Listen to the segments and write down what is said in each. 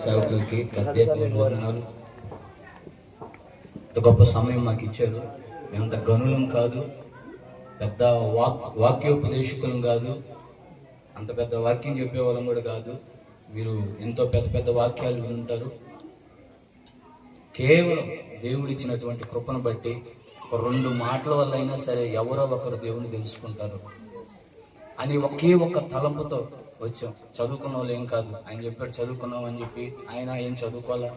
సేవకులకి ప్రత్యేకమైన వందనాలు. ఇంత గొప్ప సమయం మాకు ఇచ్చారు. మేమంత గనులం కాదు, పెద్ద వాక్యోపదేశకులం కాదు, అంత పెద్ద వాక్యం చెప్పేవాళ్ళం కూడా కాదు. మీరు ఎంతో పెద్ద పెద్ద వాక్యాలు వింటారు. కేవలం దేవుడిచ్చినటువంటి కృపను బట్టి ఒక 2 మాటల వల్ల అయినా సరే ఎవరో ఒకరు దేవుని తెలుసుకుంటారు అని ఒకే ఒక్క తలంపుతో వచ్చాం. చదువుకున్న వాళ్ళు ఏం కాదు, ఆయన చెప్పాడు చదువుకున్నాం అని చెప్పి. ఆయన ఏం చదువుకోవాలా,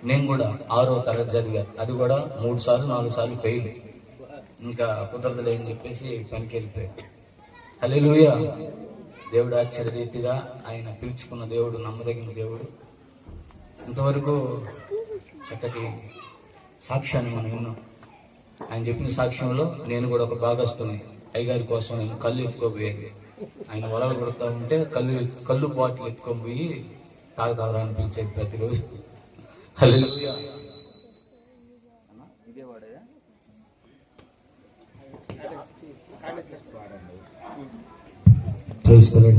నేను కూడా 6వ తరగతి చదివా, అది కూడా 3 సార్లు 4 సార్లు ఫెయిల్. ఇంకా కుదరదులే అని చెప్పేసి పనికి వెళ్ళిపోయాడు. హల్లెలూయా. దేవుడు ఆశ్చర్యరీతిగా ఆయన పిలుచుకున్న దేవుడు, నమ్మదగిన దేవుడు. ఇంతవరకు చక్కటి సాక్ష్యాన్ని మనం విన్నాం. ఆయన చెప్పిన సాక్ష్యంలో నేను కూడా ఒక భాగస్తుని. అయ్యగారి కోసం నేను కళ్ళు ఎత్తుకోబోయేది. ఆయన వలలు కొడుతూ ఉంటే కళ్ళు బాటిల్ ఎత్తుకొని పోయి తాగుతారా అని పిలిచేది ప్రతిరోజు. హల్లెలూయా.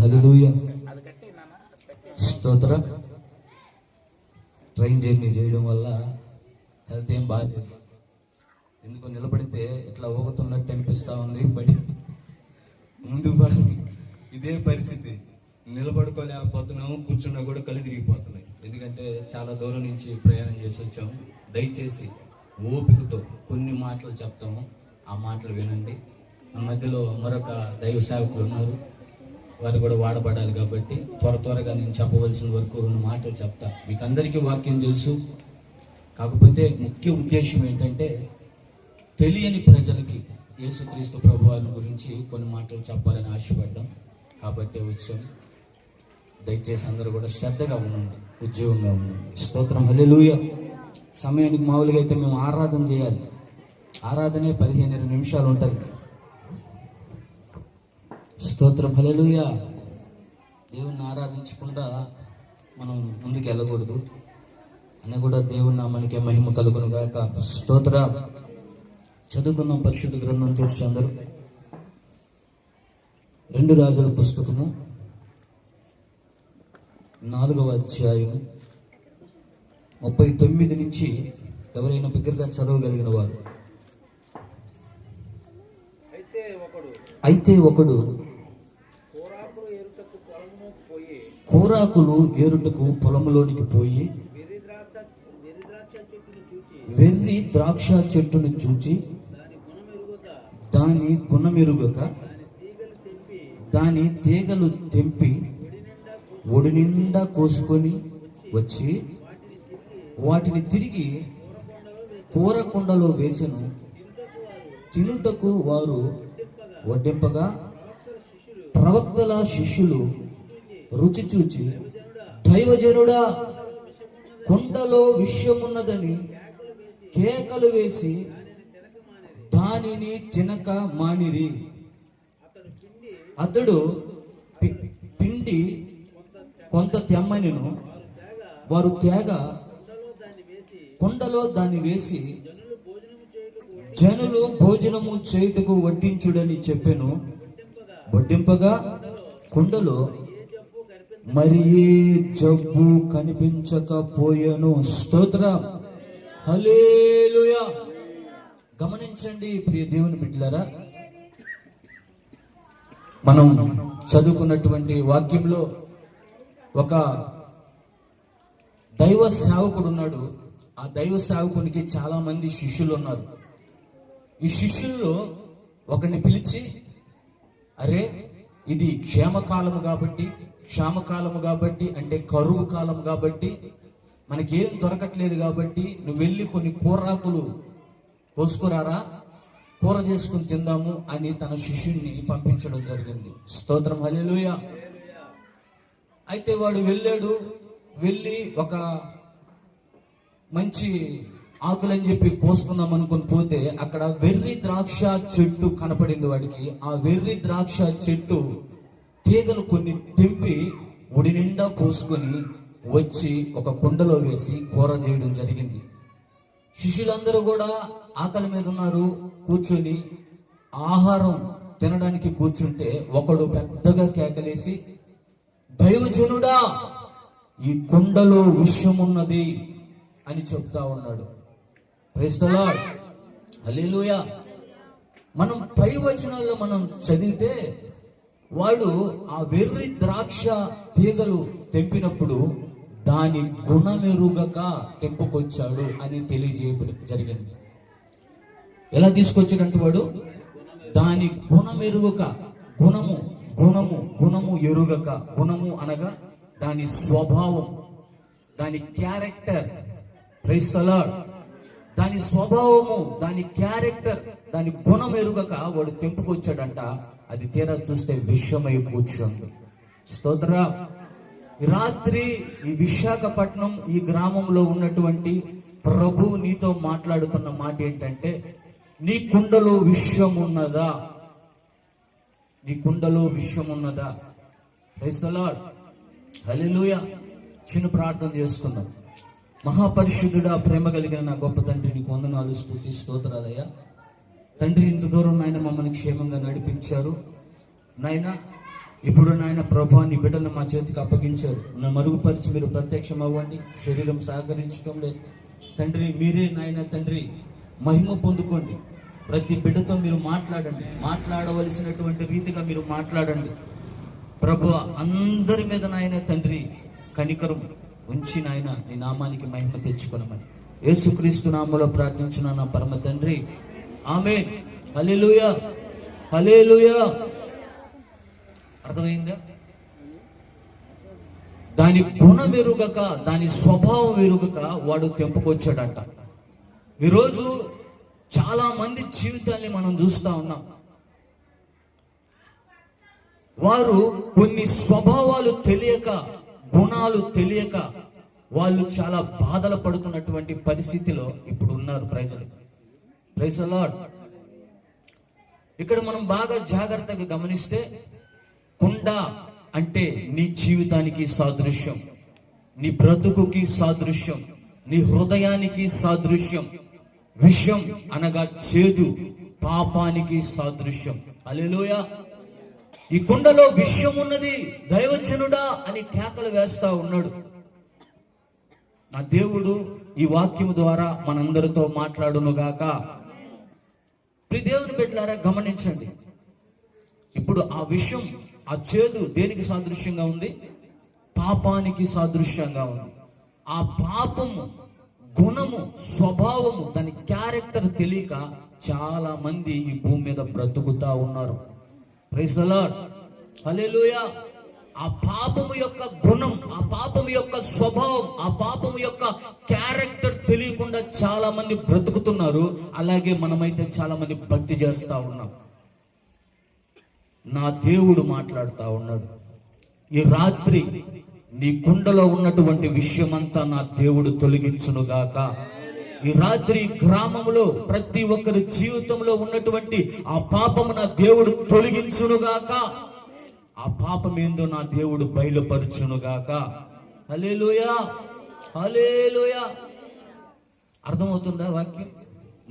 హల్లెలూయా. స్తోత్రం. ట్రైన్ జర్నీ చేయడం వల్ల హెల్త్ ఏం బాగాలేదు. ఎందుకో నిలబడితే ఇట్లా ఊగుతున్నట్టు అనిపిస్తూ ఉంది. బడి ముందు ఇదే పరిస్థితి, నిలబడుకోలేకపోతున్నాము, కూర్చున్నా కూడా కళ్ళు తిరిగిపోతున్నాయి. ఎందుకంటే చాలా దూరం నుంచి ప్రయాణం చేసి వచ్చాము. దయచేసి ఓపికతో కొన్ని మాటలు చెప్తాము, ఆ మాటలు వినండి. మన మధ్యలో మరొక దైవ సేవకులు ఉన్నారు, వారు కూడా వాడబడాలి కాబట్టి త్వరగా నేను చెప్పవలసిన వరకు 2 మాటలు చెప్తా. మీకు అందరికీ వాక్యం తెలుసు, కాకపోతే ముఖ్య ఉద్దేశం ఏంటంటే తెలియని ప్రజలకి యేసుక్రీస్తు ప్రభువారి గురించి కొన్ని మాటలు చెప్పాలని ఆశపడ్డాం కాబట్టి వచ్చాం. దయచేసి అందరూ కూడా శ్రద్ధగా ఉండండి, ఉద్యోగంగా ఉండండి. స్తోత్రం. హల్లెలూయా. సమయానికి మామూలుగా అయితే మేము ఆరాధన చేయాలి. ఆరాధనే 15 నిమిషాలు ఉంటుంది. స్తోత్రం. హల్లెలూయా. దేవుణ్ణి ఆరాధించకుండా మనం ముందుకు వెళ్ళకూడదు అని కూడా దేవుని నామానికే మహిమ కలుగును గాక. స్తోత్రం. చదువుకున్నాం పరిశుద్ధ గ్రంథం తెరిచి అందరూ. 2 రాజుల పుస్తకము 4వ అధ్యాయం 39 నుంచి ఎవరైనా బిగ్గరగా చదవగలిగిన వారు. అయితే ఒకడు కోరాకులు ఏరుటకు పొలంలోనికి పోయి వెర్రి ద్రాక్ష చెట్టును చూచి దాని గుణమెరుగక దాని తీగలు తెంపి ఒడి నిండా కోసుకొని వచ్చి వాటిని తిరిగి కూరకుండలో వేసెను. తినుటకు వారు వడ్డింపగా ప్రవక్తల శిష్యులు రుచి చూచి, దైవజనుడా, కుండలో విషమున్నదని కేకలు వేసి దానిని తినక మానిరి. అతడు పిండి కొంత తెమ్మనెను. వారు తేగ కుండలో దాన్ని వేసి జనులు భోజనము చేయుటకు వడ్డించుడని చెప్పెను. వడ్డింపగా కుండలో మరి ఏ జబ్బు కనిపించకపోయెను. స్తోత్రం. హల్లెలూయా. గమనించండి ప్రియ దేవుని బిడ్డలారా, మనం చదువుకున్నటువంటి వాక్యంలో ఒక దైవ సేవకుడు ఉన్నాడు. ఆ దైవ సేవకునికి చాలా మంది శిష్యులు ఉన్నారు. ఈ శిష్యుల్లో ఒకరిని పిలిచి, అరే ఇది క్షామకాలము కాబట్టి అంటే కరువు కాలం కాబట్టి మనకేం దొరకట్లేదు కాబట్టి నువ్వు వెళ్ళి కొన్ని కూరాకులు కోసుకురారా, కూర చేసుకుని తిందాము అని తన శిష్యుడిని పంపించడం జరిగింది. స్తోత్రం. హల్లెలూయా. అయితే వాడు వెళ్ళి ఒక మంచి ఆకులని చెప్పి కోసుకుందాం అనుకుని పోతే అక్కడ వెర్రి ద్రాక్ష చెట్టు కనపడింది వాడికి. ఆ వెర్రి ద్రాక్ష చెట్టు తీగలు కొన్ని తెంపి ఒడి నిండా కోసుకొని వచ్చి ఒక కుండలో వేసి కూర చేయడం జరిగింది. శిష్యులందరూ కూడా ఆకలి మీద ఉన్నారు. కూర్చొని ఆహారం తినడానికి కూర్చుంటే ఒకడు పెద్దగా కేకలేసి, దైవజనుడా, ఈ కుండలో విషం ఉన్నది అని చెప్తా ఉన్నాడు. ప్రైజ్ ది లార్డ్, హల్లెలూయా. మనం పై వచనాల్లో మనం చదివితే వాడు ఆ వెర్రి ద్రాక్ష తీగలు తెంపినప్పుడు దాని గుణమెరుగక తెంపుకొచ్చాడు అని తెలియజేయబడి జరిగింది. ఎలా తీసుకొచ్చాడంటే వాడు దాని గుణమెరుగక, గుణము గుణము గుణము ఎరుగక, గుణము అనగా దాని స్వభావం, దాని క్యారెక్టర్. Praise the lord. దాని స్వభావము, దాని క్యారెక్టర్, దాని గుణం ఎరుగక వాడు తెంపుకొచ్చాడంట. అది తీరా చూస్తే విషమై కూర్చోండి. స్తోత్ర. రాత్రి ఈ విశాఖపట్నం ఈ గ్రామంలో ఉన్నటువంటి ప్రభు నీతో మాట్లాడుతున్న మాట ఏంటంటే, నీ కుండలో విషం ఉన్నదా? నీ కుండలో విషం ఉన్నదా? ప్రైజ్ ది లార్డ్, హల్లెలూయా. చిన్న ప్రార్థన చేసుకుందాం. మహాపరిశుద్ధుడా, ప్రేమ కలిగిన నా గొప్ప తండ్రి, నీకు వందనాలు, స్తుతి స్తోత్రాలయ్యా. తండ్రి, ఇంత దూరం నాయన మమ్మల్ని క్షేమంగా నడిపించారు నాయన. ఇప్పుడు నాయన ప్రభా, నీ బిడ్డలను మా చేతికి అప్పగించారు. నా మరుగుపరిచి మీరు ప్రత్యక్షం అవ్వండి. శరీరం సహకరించడం లేదు తండ్రి, మీరే నాయన తండ్రి మహిమ పొందుకోండి. ప్రతి బిడ్డతో మీరు మాట్లాడండి, మాట్లాడవలసినటువంటి రీతిగా మీరు మాట్లాడండి ప్రభు. అందరి మీద నాయన తండ్రి కనికరం ఉంచి నాయన నీ నామానికి మహిమ తెచ్చుకోనమని యేసుక్రీస్తు నామములో ప్రార్థించున్నాను నా పరమ తండ్రి, ఆమేన్. హల్లెలూయా, హల్లెలూయా. అర్థమైందా? దాని గుణం ఎరుగక, దాని స్వభావం ఎరుగక వాడు తెంపుకొచ్చాడంట. ఈరోజు చాలా మంది జీవితాన్ని మనం చూస్తా ఉన్నాం. వారు కొన్ని స్వభావాలు తెలియక, గుణాలు తెలియక వాళ్ళు చాలా బాధలు పడుతున్నటువంటి పరిస్థితిలో ఇప్పుడు ఉన్నారు ప్రజలు. Praise the Lord. ఇక్కడ మనం బాగా జాగ్రత్తగా గమనిస్తే, కుండ అంటే నీ జీవితానికి సాదృశ్యం, నీ బ్రతుకుకి సాదృశ్యం, నీ హృదయానికి సాదృశ్యం. విషం అనగా చేదు, పాపానికి సాదృశ్యం. హల్లెలూయా. ఈ కుండలో విషం ఉన్నది, దైవజనుడా అని కేకలు వేస్తా ఉన్నాడు. నా దేవుడు ఈ వాక్యం ద్వారా మనందరితో మాట్లాడునుగాక. ప్రియ దేవుని బిడ్డలారా, గమనించండి. ఇప్పుడు ఆ విషం, ఆ చేదు దేనికి సాదృశ్యంగా ఉంది? పాపానికి సాదృశ్యంగా ఉంది. ఆ పాపము గుణము, స్వభావము, దాని క్యారెక్టర్ తెలియక చాలా మంది ఈ భూమి మీద బ్రతుకుతా ఉన్నారు. ప్రైజ్ ది లార్డ్, హల్లెలూయా. ఆ పాపము యొక్క గుణం, ఆ పాపము యొక్క స్వభావం, ఆ పాపము యొక్క క్యారెక్టర్ తెలియకుండా చాలా మంది బ్రతుకుతున్నారు. అలాగే మనమైతే చాలా మంది భక్తి చేస్తా ఉన్నాం. నా దేవుడు మాట్లాడుతా ఉన్నాడు, ఈ రాత్రి నీ కుండలో ఉన్నటువంటి విషయమంతా నా దేవుడు తొలగించునుగాక. ఈ రాత్రి గ్రామంలో ప్రతి ఒక్కరి జీవితంలో ఉన్నటువంటి ఆ పాపము నా దేవుడు తొలగించునుగాక. ఆ పాపం ఏందో నా దేవుడు బయలుపరచునుగాక. హల్లెలూయా, హల్లెలూయా. అర్థమవుతుందా వాక్యం?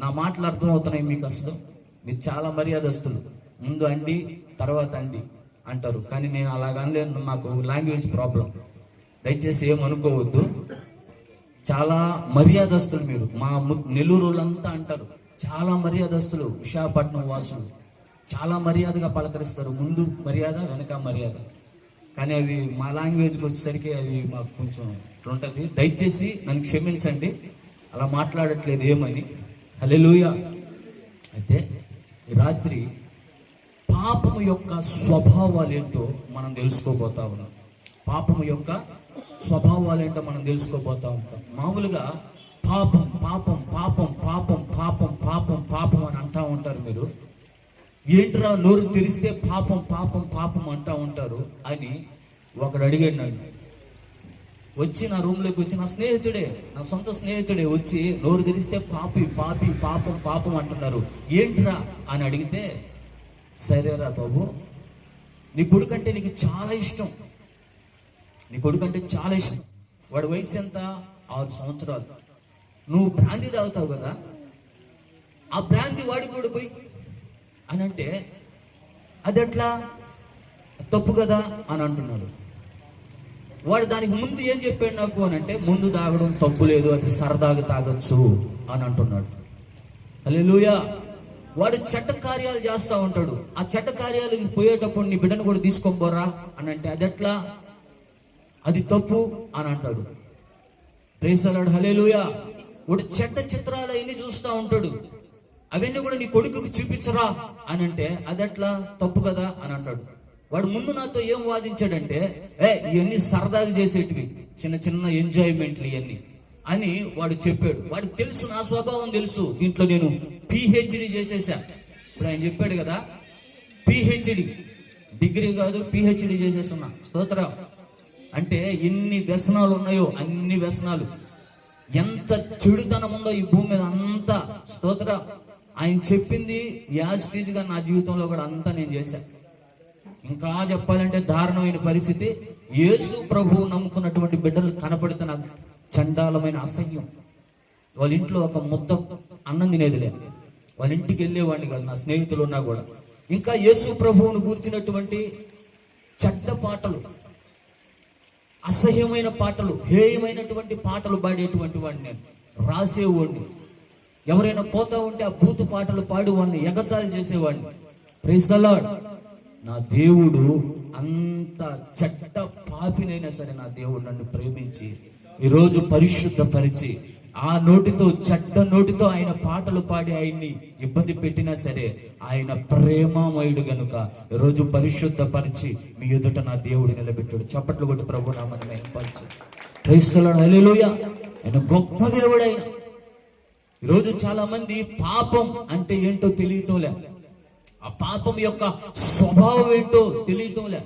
నా మాటలు అర్థమవుతున్నాయి మీకు? అసలు మీరు చాలా మర్యాదస్తులు, ముందు అండి తర్వాత అండి అంటారు, కానీ నేను అలాగనలేను. నాకు లాంగ్వేజ్ ప్రాబ్లం, దయచేసి ఏమనుకోవద్దు. చాలా మర్యాదస్తులు మీరు. మా నెల్లూరు వాళ్ళంతా అంటారు చాలా మర్యాదస్తులు, విశాఖపట్నం వాసులు చాలా మర్యాదగా పలకరిస్తారు. ముందు మర్యాద, వెనక మర్యాద. కానీ అవి మా లాంగ్వేజ్కి వచ్చేసరికి అవి మాకు కొంచెం ఉంటుంది. దయచేసి నన్ను క్షమించండి, అలా మాట్లాడట్లేదు ఏమని. హల్లెలూయా. అయితే ఈ రాత్రి పాపము యొక్క స్వభావాలు ఏంటో మనం తెలుసుకోబోతా ఉన్నాం. పాపము యొక్క స్వభావాలు ఏంటో మనం తెలుసుకోబోతా ఉంటాం. మామూలుగా పాపం పాపం పాపం పాపం పాపం పాపం పాపం అని అంటా ఉంటారు. మీరు ఏంట్రా నోరు తెరిస్తే పాపం పాపం పాపం అంటా ఉంటారు అని ఒకడు అడిగాడు నన్ను. వచ్చి నా రూమ్లోకి వచ్చి, నా స్నేహితుడే, నా సొంత స్నేహితుడే వచ్చి, నోరు తెరిస్తే పాపి పాపి పాపం పాపం అంటున్నారు, ఏంట్రా అని అడిగితే, సరేరా బాబు, నీ కొడుకంటే నీకు చాలా ఇష్టం, నీ కొడుకంటే చాలా ఇష్టం. వాడి వయసు ఎంత? 6 సంవత్సరాలు. నువ్వు బ్రాంతి తాగుతావు కదా, ఆ బ్రాంతి వాడికి కూడా పోయి అని అంటే అది ఎట్లా? తప్పు కదా అని అంటున్నాడు. వాడు దానికి ముందు ఏం చెప్పాడు నాకు అని అంటే, ముందు తాగడం తప్పు లేదు, అది సరదాగా తాగొచ్చు అని అంటున్నాడు. హల్లెలూయా. వాడు చెడ్డ కార్యాలు చేస్తూ ఉంటాడు. ఆ చెడ్డ కార్యాలకు పోయేటప్పుడు నీ బిడ్డను కూడా తీసుకొని పోరా అని అంటే, అది ఎట్లా, అది తప్పు అని అంటాడు. Praise the lord. హల్లెలూయా. వాడు చెడ్డ చిత్రాలు అవన్నీ చూస్తూ ఉంటాడు. అవన్నీ కూడా నీ కొడుకుకి చూపించరా అని అంటే, అదెట్లా, తప్పు కదా అని అంటాడు. వాడు ముందు నాతో ఏం వాదించాడంటే, ఇవన్నీ సరదాగా చేసేటివి, చిన్న చిన్న ఎంజాయ్మెంట్లు ఇవన్నీ అని వాడు చెప్పాడు. వాడికి తెలుసు, నా స్వభావం తెలుసు, దీంట్లో నేను పిహెచ్డి చేసేసా. ఇప్పుడు ఆయన చెప్పాడు కదా, పిహెచ్డి, డిగ్రీ కాదు పిహెచ్డి చేసేస్తున్నా. స్తోత్రం. అంటే ఎన్ని వ్యసనాలు ఉన్నాయో అన్ని వ్యసనాలు, ఎంత చెడుతనం ఉందో ఈ భూమి మీద అంతా. స్తోత్రం. ఆయన చెప్పింది యాజిటీజ్గా నా జీవితంలో కూడా అంతా నేను చేశాను. ఇంకా చెప్పాలంటే దారుణమైన పరిస్థితి. యేసు ప్రభువు నమ్ముకున్నటువంటి బిడ్డలు కనపడితే నాకు చండాలమైన అసహ్యం. వాళ్ళ ఇంట్లో ఒక ముద్ద అన్నం తినేదిలే, వాళ్ళ ఇంటికి వెళ్ళేవాడిని కాదు, నా స్నేహితులు ఉన్నా కూడా. ఇంకా యేసు ప్రభువును గూర్చినటువంటి చెడ్డ పాటలు, అసహ్యమైన పాటలు, హేయమైనటువంటి పాటలు పాడేటువంటి వాడిని నేను, రాసేవాడిని. ఎవరైనా పోతా ఉంటే ఆ బూతు పాటలు పాడేవాడిని, ఎగతాళి చేసేవాడిని. Praise the Lord. నా దేవుడు అంత చెడ్డ పాపినైనా సరే నా దేవుడు నన్ను ప్రేమించి ఈరోజు పరిశుద్ధపరిచి, ఆ నోటితో, చెడ్డ నోటితో ఆయన పాటలు పాడి ఆయన్ని ఇబ్బంది పెట్టినా సరే ఆయన ప్రేమమయుడు గనుక ఈరోజు పరిశుద్ధపరిచి మీ ఎదుట నా దేవుడు నిలబెట్టాడు. చప్పట్లు కొట్టి ప్రభు నామమున మహిమపరచు. Praise the lord. హల్లెలూయా. ఆయన గొప్ప దేవుడు. ఆయన ఈరోజు చాలా మంది పాపం అంటే ఏంటో తెలియటం లే, ఆ పాపం యొక్క స్వభావం ఏంటో తెలియటం లే.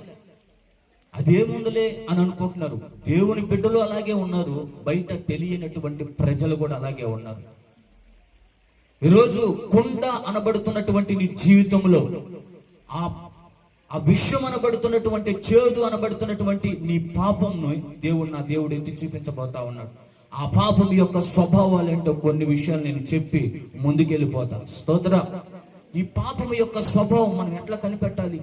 అదేముందులే అని అనుకుంటున్నారు. దేవుని బిడ్డలు అలాగే ఉన్నారు, బయట తెలియనటువంటి ప్రజలు కూడా అలాగే ఉన్నారు. ఈరోజు కుండ అనబడుతున్నటువంటి నీ జీవితంలో, ఆ విషయం అనబడుతున్నటువంటి, చేదు అనబడుతున్నటువంటి నీ పాపంను నా దేవుడు ఎత్తి చూపించబోతా ఉన్నాడు. ఆ పాపం యొక్క స్వభావాలు ఏంటో కొన్ని విషయాలు నేను చెప్పి ముందుకెళ్ళిపోతా. స్తోత్ర. ఈ పాపం యొక్క స్వభావం మనం ఎట్లా కనిపెట్టాలి,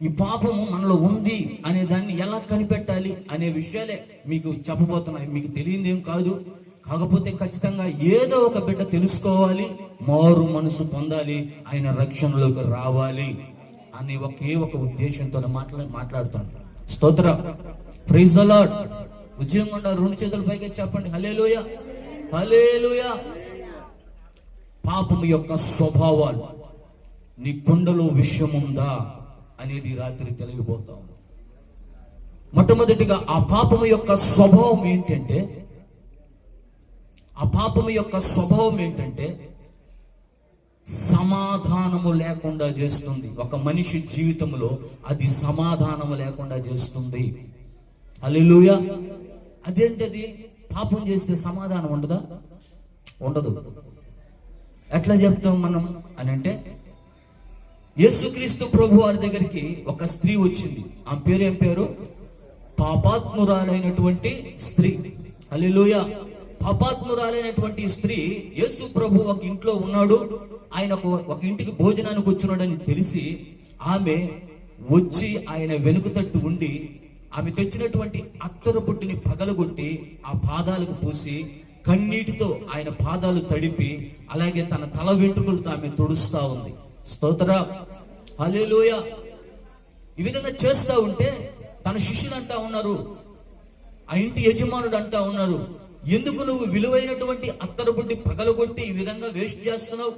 ఈ పాపము మనలో ఉంది అనే దాన్ని ఎలా కనిపెట్టాలి అనే విషయాలే మీకు చెప్పబోతున్నాయి. మీకు తెలియదు ఏం కాదు, కాకపోతే ఖచ్చితంగా ఏదో ఒక బిడ్డ తెలుసుకోవాలి, మారు మనసు పొందాలి, ఆయన రక్షణలోకి రావాలి అనే ఒకే ఒక ఉద్దేశంతో మాట్లాడుతాను. స్తోత్ర. Praise the Lord. ఉద్యోగం ఉండాలి, రెండు చేతుల పైకి చెప్పండి హల్లెలూయా, హల్లెలూయా. పాపము యొక్క స్వభావాలు, నీ కుండలో విషయం ఉందా అనేది రాత్రి తెలియబోతాం. మొట్టమొదటిగా ఆ పాపము యొక్క స్వభావం ఏంటంటే, సమాధానము లేకుండా చేస్తుంది. ఒక మనిషి జీవితంలో అది సమాధానము లేకుండా చేస్తుంది. హల్లెలూయా. అదేంటది? పాపం చేస్తే సమాధానం ఉండదా? ఉండదు. ఎట్లా చెప్తాం మనం అని అంటే, యేసుక్రీస్తు ప్రభు వారి దగ్గరికి ఒక స్త్రీ వచ్చింది. ఆ పేరు ఏం పేరు? పాపాత్మురాలైనటువంటి స్త్రీ. హల్లెలూయా. పాపాత్మురాలైనటువంటి స్త్రీ, యేసు ప్రభు ఒక ఇంట్లో ఉన్నాడు, ఆయన ఒక ఇంటికి భోజనానికి వచ్చినాడని తెలిసి ఆమె వచ్చి ఆయన వెనుక తట్టు ఉండి ఆమె తెచ్చినటువంటి అత్తరు బుడ్డిని పగలగొట్టి ఆ పాదాలకు పూసి కన్నీటితో ఆయన పాదాలు తడిపి, అలాగే తన తల వెంట్రుకలతో ఆమె తుడుస్తా ఉంది. స్తోత్ర. హల్లెలూయా. ఈ విధంగా చేస్తా ఉంటే తన శిష్యులు అంటా ఉన్నారు, ఆ ఇంటి యజమానుడు అంటా ఉన్నారు, ఎందుకు నువ్వు విలువైనటువంటి అత్తరు బుడ్డి పగలగొట్టి ఈ విధంగా వేస్ట్ చేస్తున్నావు?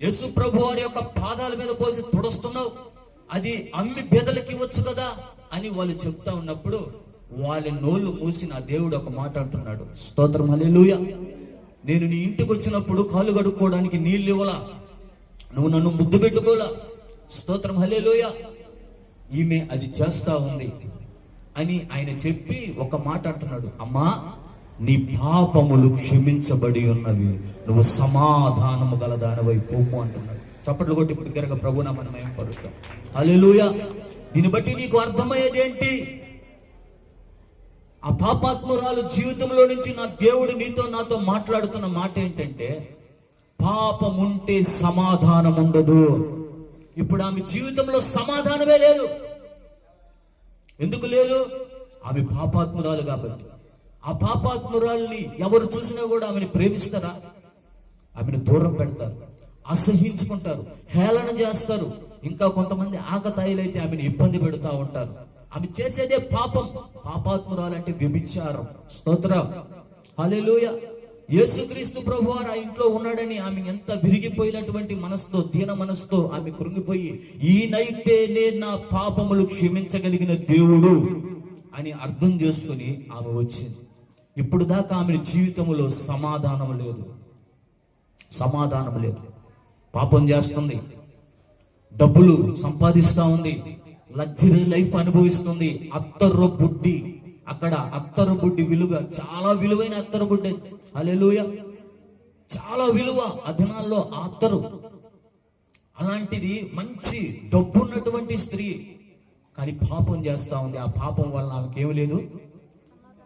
యేసు ప్రభు వారి యొక్క పాదాల మీద పోసి తుడుస్తున్నావు, అది అమ్మి బేదలకి ఇవ్వచ్చు కదా అని వాళ్ళు చెప్తా ఉన్నప్పుడు వాళ్ళ నోళ్ళు మూసి నా దేవుడు ఒక మాట అంటున్నాడు. స్తోత్రం. హల్లెలూయా. నేను నీ ఇంటికి వచ్చినప్పుడు కాళ్ళు కడుక్కోవడానికి నీళ్ళు ఇవ్వలా, నువ్వు నన్ను ముద్దు పెట్టుకోలా. స్తోత్రం. హల్లెలూయా. ఈమె అది చేస్తా ఉంది అని ఆయన చెప్పి ఒక మాట అంటున్నాడు, అమ్మా నీ పాపములు క్షమించబడి ఉన్నవి, నువ్వు సమాధానము గలదానవై పోము అంటున్నాడు. చప్పట్లు కొట్టి ఇప్పుడు ప్రభు నామమున మహిమపరుద్దాం. హల్లెలూయా. దీన్ని బట్టి నీకు అర్థమయ్యేది ఏంటి? ఆ పాపాత్మురాలు జీవితంలో నుంచి నా దేవుడు నాతో మాట్లాడుతున్న మాట ఏంటంటే, పాపం ఉంటే సమాధానం ఉండదు. ఇప్పుడు ఆమె జీవితంలో సమాధానమే లేదు. ఎందుకు లేదు? ఆమె పాపాత్మురాలు కాబట్టి. ఆ పాపాత్మురాల్ని ఎవరు చూసినా కూడా ఆమెను ప్రేమిస్తారా? ఆమెను దూరం పెడతారు, అసహించుకుంటారు, హేళన చేస్తారు. ఇంకా కొంతమంది ఆకతాయిలైతే ఆమెను ఇబ్బంది పెడుతూ ఉంటారు. ఆమె చేసేదే పాపం. పాపాత్మురాలంటే వ్యభిచారం. స్తోత్రం, హల్లెలూయా. యేసుక్రీస్తు ప్రభువారు ఆ ఇంట్లో ఉన్నాడని ఆమె ఎంత విరిగిపోయినటువంటి మనసుతో, దీన మనసుతో ఆమె కృంగిపోయి, ఈయనైతేనే నా పాపములు క్షమించగలిగిన దేవుడు అని అర్థం చేసుకుని ఆమె వచ్చింది. ఇప్పుడు దాకా ఆమె జీవితంలో సమాధానం లేదు, సమాధానం లేదు. పాపం చేస్తుంది, డబ్బులు సంపాదిస్తా ఉంది, లగ్జరీ లైఫ్ అనుభవిస్తుంది. అత్తరు బుడ్డి, అక్కడ అత్తరు బుడ్డి విలువ చాలా విలువైన అత్తరు బుడ్డి. హల్లెలూయా, చాలా విలువ ఆ దినాల్లో ఆ అత్తరు. అలాంటిది మంచి డబ్బున్నటువంటి స్త్రీ, కానీ పాపం చేస్తా ఉంది. ఆ పాపం వల్ల ఆమెకి ఏమి లేదు,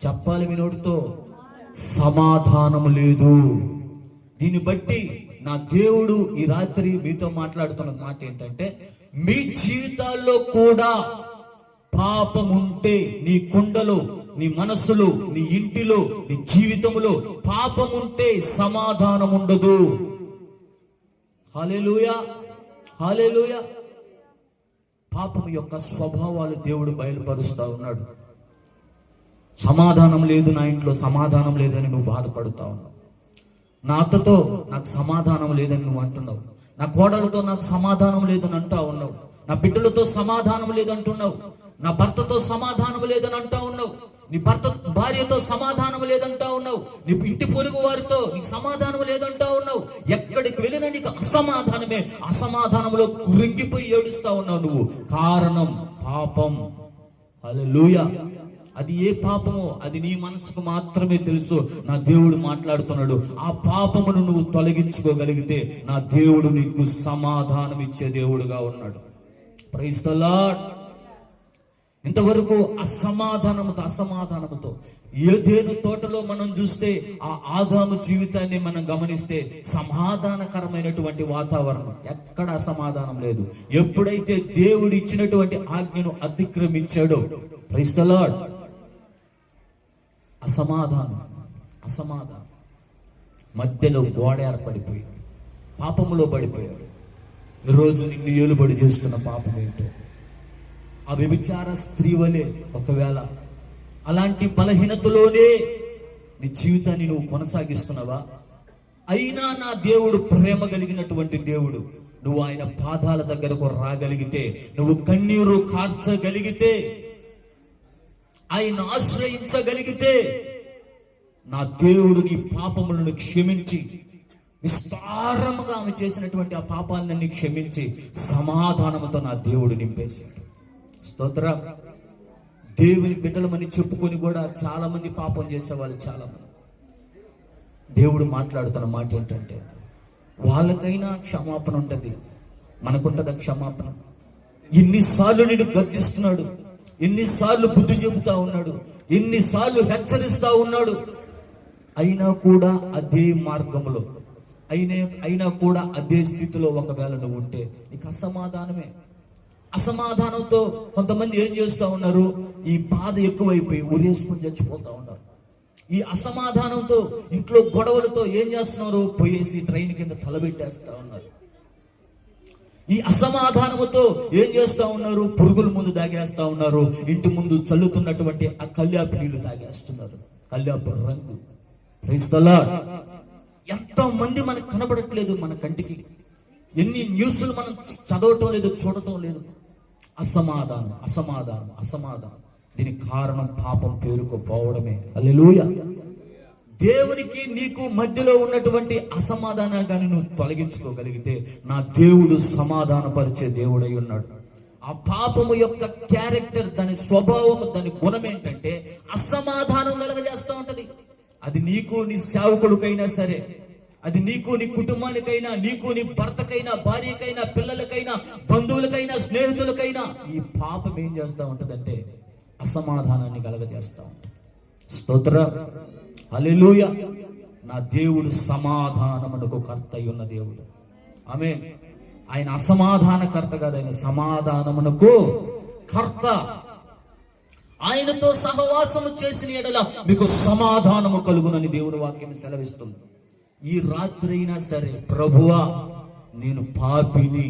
చెప్పాలి మీ నోటితో, సమాధానం లేదు. దీన్ని బట్టి నా దేవుడు ఈ రాత్రి మీతో మాట్లాడుతున్న మాట ఏంటంటే, మీ జీవితాల్లో కూడా పాపం ఉంటే, నీ కుండలో, నీ మనస్సులో, నీ ఇంటిలో, నీ జీవితంలో పాపం ఉంటే సమాధానం ఉండదు. హల్లెలూయా, హల్లెలూయా. పాపం యొక్క స్వభావాలు దేవుడు బయలుపరుస్తా ఉన్నాడు. సమాధానం లేదు నా ఇంట్లో, సమాధానం లేదని నువ్వు బాధపడుతా ఉన్నావు. నా అత్తతో నాకు సమాధానం లేదని నువ్వు అంటున్నావు. నా కోడలతో నాకు సమాధానం లేదని అంటా ఉన్నావు. నా బిడ్డలతో సమాధానం లేదంటున్నావు. నా భర్తతో సమాధానం లేదని అంటా ఉన్నావు. నీ భార్యతో సమాధానం లేదంటా ఉన్నావు. నీ ఇంటి పొరుగు వారితో నీకు సమాధానం లేదంటా ఉన్నావు. ఎక్కడికి వెళ్ళినా నీకు అసమాధానమే. అసమాధానంలో కురింగిపోయి ఏడుస్తా ఉన్నావు నువ్వు. కారణం పాపం. హల్లెలూయా. అది ఏ పాపమో అది నీ మనసుకు మాత్రమే తెలుసు. నా దేవుడు మాట్లాడుతున్నాడు. ఆ పాపమును నువ్వు తొలగించుకోగలిగితే నా దేవుడు నీకు సమాధానం ఇచ్చే దేవుడుగా ఉన్నాడు. Praise the Lord. ఇంతవరకు అసమాధానముతో ఏదేను తోటలో మనం చూస్తే, ఆ ఆదాము జీవితాన్ని మనం గమనిస్తే సమాధానకరమైనటువంటి వాతావరణం, ఎక్కడ అసమాధానం లేదు. ఎప్పుడైతే దేవుడు ఇచ్చినటువంటి ఆజ్ఞను అతిక్రమించాడో, ప్రైజ్ ది లార్డ్, అసమాధానం మధ్యలో గోడ ఏర్పడిపోయింది. పాపములో పడిపోయాడు. ఈరోజు నిన్ను ఏలుబడి చేస్తున్న పాపం ఏంటో, ఆ వ్యభిచార స్త్రీ వలె ఒకవేళ అలాంటి బలహీనతలోనే నీ జీవితాన్ని నువ్వు కొనసాగిస్తున్నావా? అయినా నా దేవుడు ప్రేమ కలిగినటువంటి దేవుడు. నువ్వు ఆయన పాదాల దగ్గరకు రాగలిగితే, నువ్వు కన్నీరు కార్చగలిగితే, ఆయన ఆశ్రయించగలిగితే, నా దేవుడు నీ పాపములను క్షమించి, విస్తారముగా ఆమె చేసినటువంటి ఆ పాపాలన్నీ క్షమించి సమాధానముతో నా దేవుడు నింపేశాడు. స్తోత్రం. దేవుని బిడ్డలమని చెప్పుకొని కూడా చాలా మంది పాపం చేసేవాళ్ళు చాలా మంది. దేవుడు మాట్లాడుతున్న మాట ఏంటంటే, వాళ్ళకైనా క్షమాపణ ఉంటుంది, మనకుంటుందా క్షమాపణ? ఎన్నిసార్లు నిన్ను గద్దిస్తున్నాడు, ఎన్నిసార్లు బుద్ధి చెబుతా ఉన్నాడు, ఎన్నిసార్లు హెచ్చరిస్తా ఉన్నాడు, అయినా కూడా అదే మార్గంలో, అయినా కూడా అదే స్థితిలో ఒకవేళ నువ్వు ఉంటే నీకు అసమాధానమే. అసమాధానంతో కొంతమంది ఏం చేస్తూ ఉన్నారు, ఈ బాధ ఎక్కువైపోయి ఉరేసుకుని చచ్చిపోతా ఉన్నారు. ఈ అసమాధానంతో, ఇంట్లో గొడవలతో ఏం చేస్తున్నారు, పోయేసి ట్రైన్ కింద తలబెట్టేస్తా ఉన్నారు. ఈ అసమాధానముతో ఏం చేస్తా ఉన్నారు, పురుగుల ముందు తాగేస్తా ఉన్నారు. ఇంటి ముందు చల్లుతున్నటువంటి ఆ కల్యాపు నీళ్లు తాగేస్తున్నారు, కల్యాపు రంగు. Praise the Lord. ఎంతో మంది మనకు కనబడట్లేదు మన కంటికి. ఎన్ని న్యూస్లు మనం చదవటం లేదు, చూడటం లేదు. అసమాధానం. దీనికి కారణం పాపం పేరుకుపోవడమే. హల్లెలూయా. దేవునికి నీకు మధ్యలో ఉన్నటువంటి అసమాధానాన్ని కానీ నువ్వు తొలగించుకోగలిగితే, నా దేవుడు సమాధానపరిచే దేవుడై ఉన్నాడు. ఆ పాపము యొక్క క్యారెక్టర్, దాని స్వభావం, దాని గుణం ఏంటంటే అసమాధానం కలగజేస్తూ ఉంటది. అది నీకు నీ సేవకుడికైనా సరే, అది నీకు నీ కుటుంబానికైనా, నీకు నీ భర్తకైనా, భార్యకైనా, పిల్లలకైనా, బంధువులకైనా, స్నేహితులకైనా, ఈ పాపం ఏం చేస్తూ ఉంటదంటే అసమాధానాన్ని కలగజేస్తూ ఉంటుంది. స్తోత్రం. హల్లెలూయా. నా దేవుడు సమాధానమునకు కర్త అయి ఉన్న దేవుడు. ఆమేన్. ఆయన అసమాధాన కర్త కాదు, ఆయన సమాధానమునకు కర్త. ఆయనతో సహవాసము చేసిన ఎడల మీకు సమాధానము కలుగునని దేవుని వాక్యం సెలవిస్తుంది. ఈ రాత్రి అయినా సరే, ప్రభువా నేను పాపిని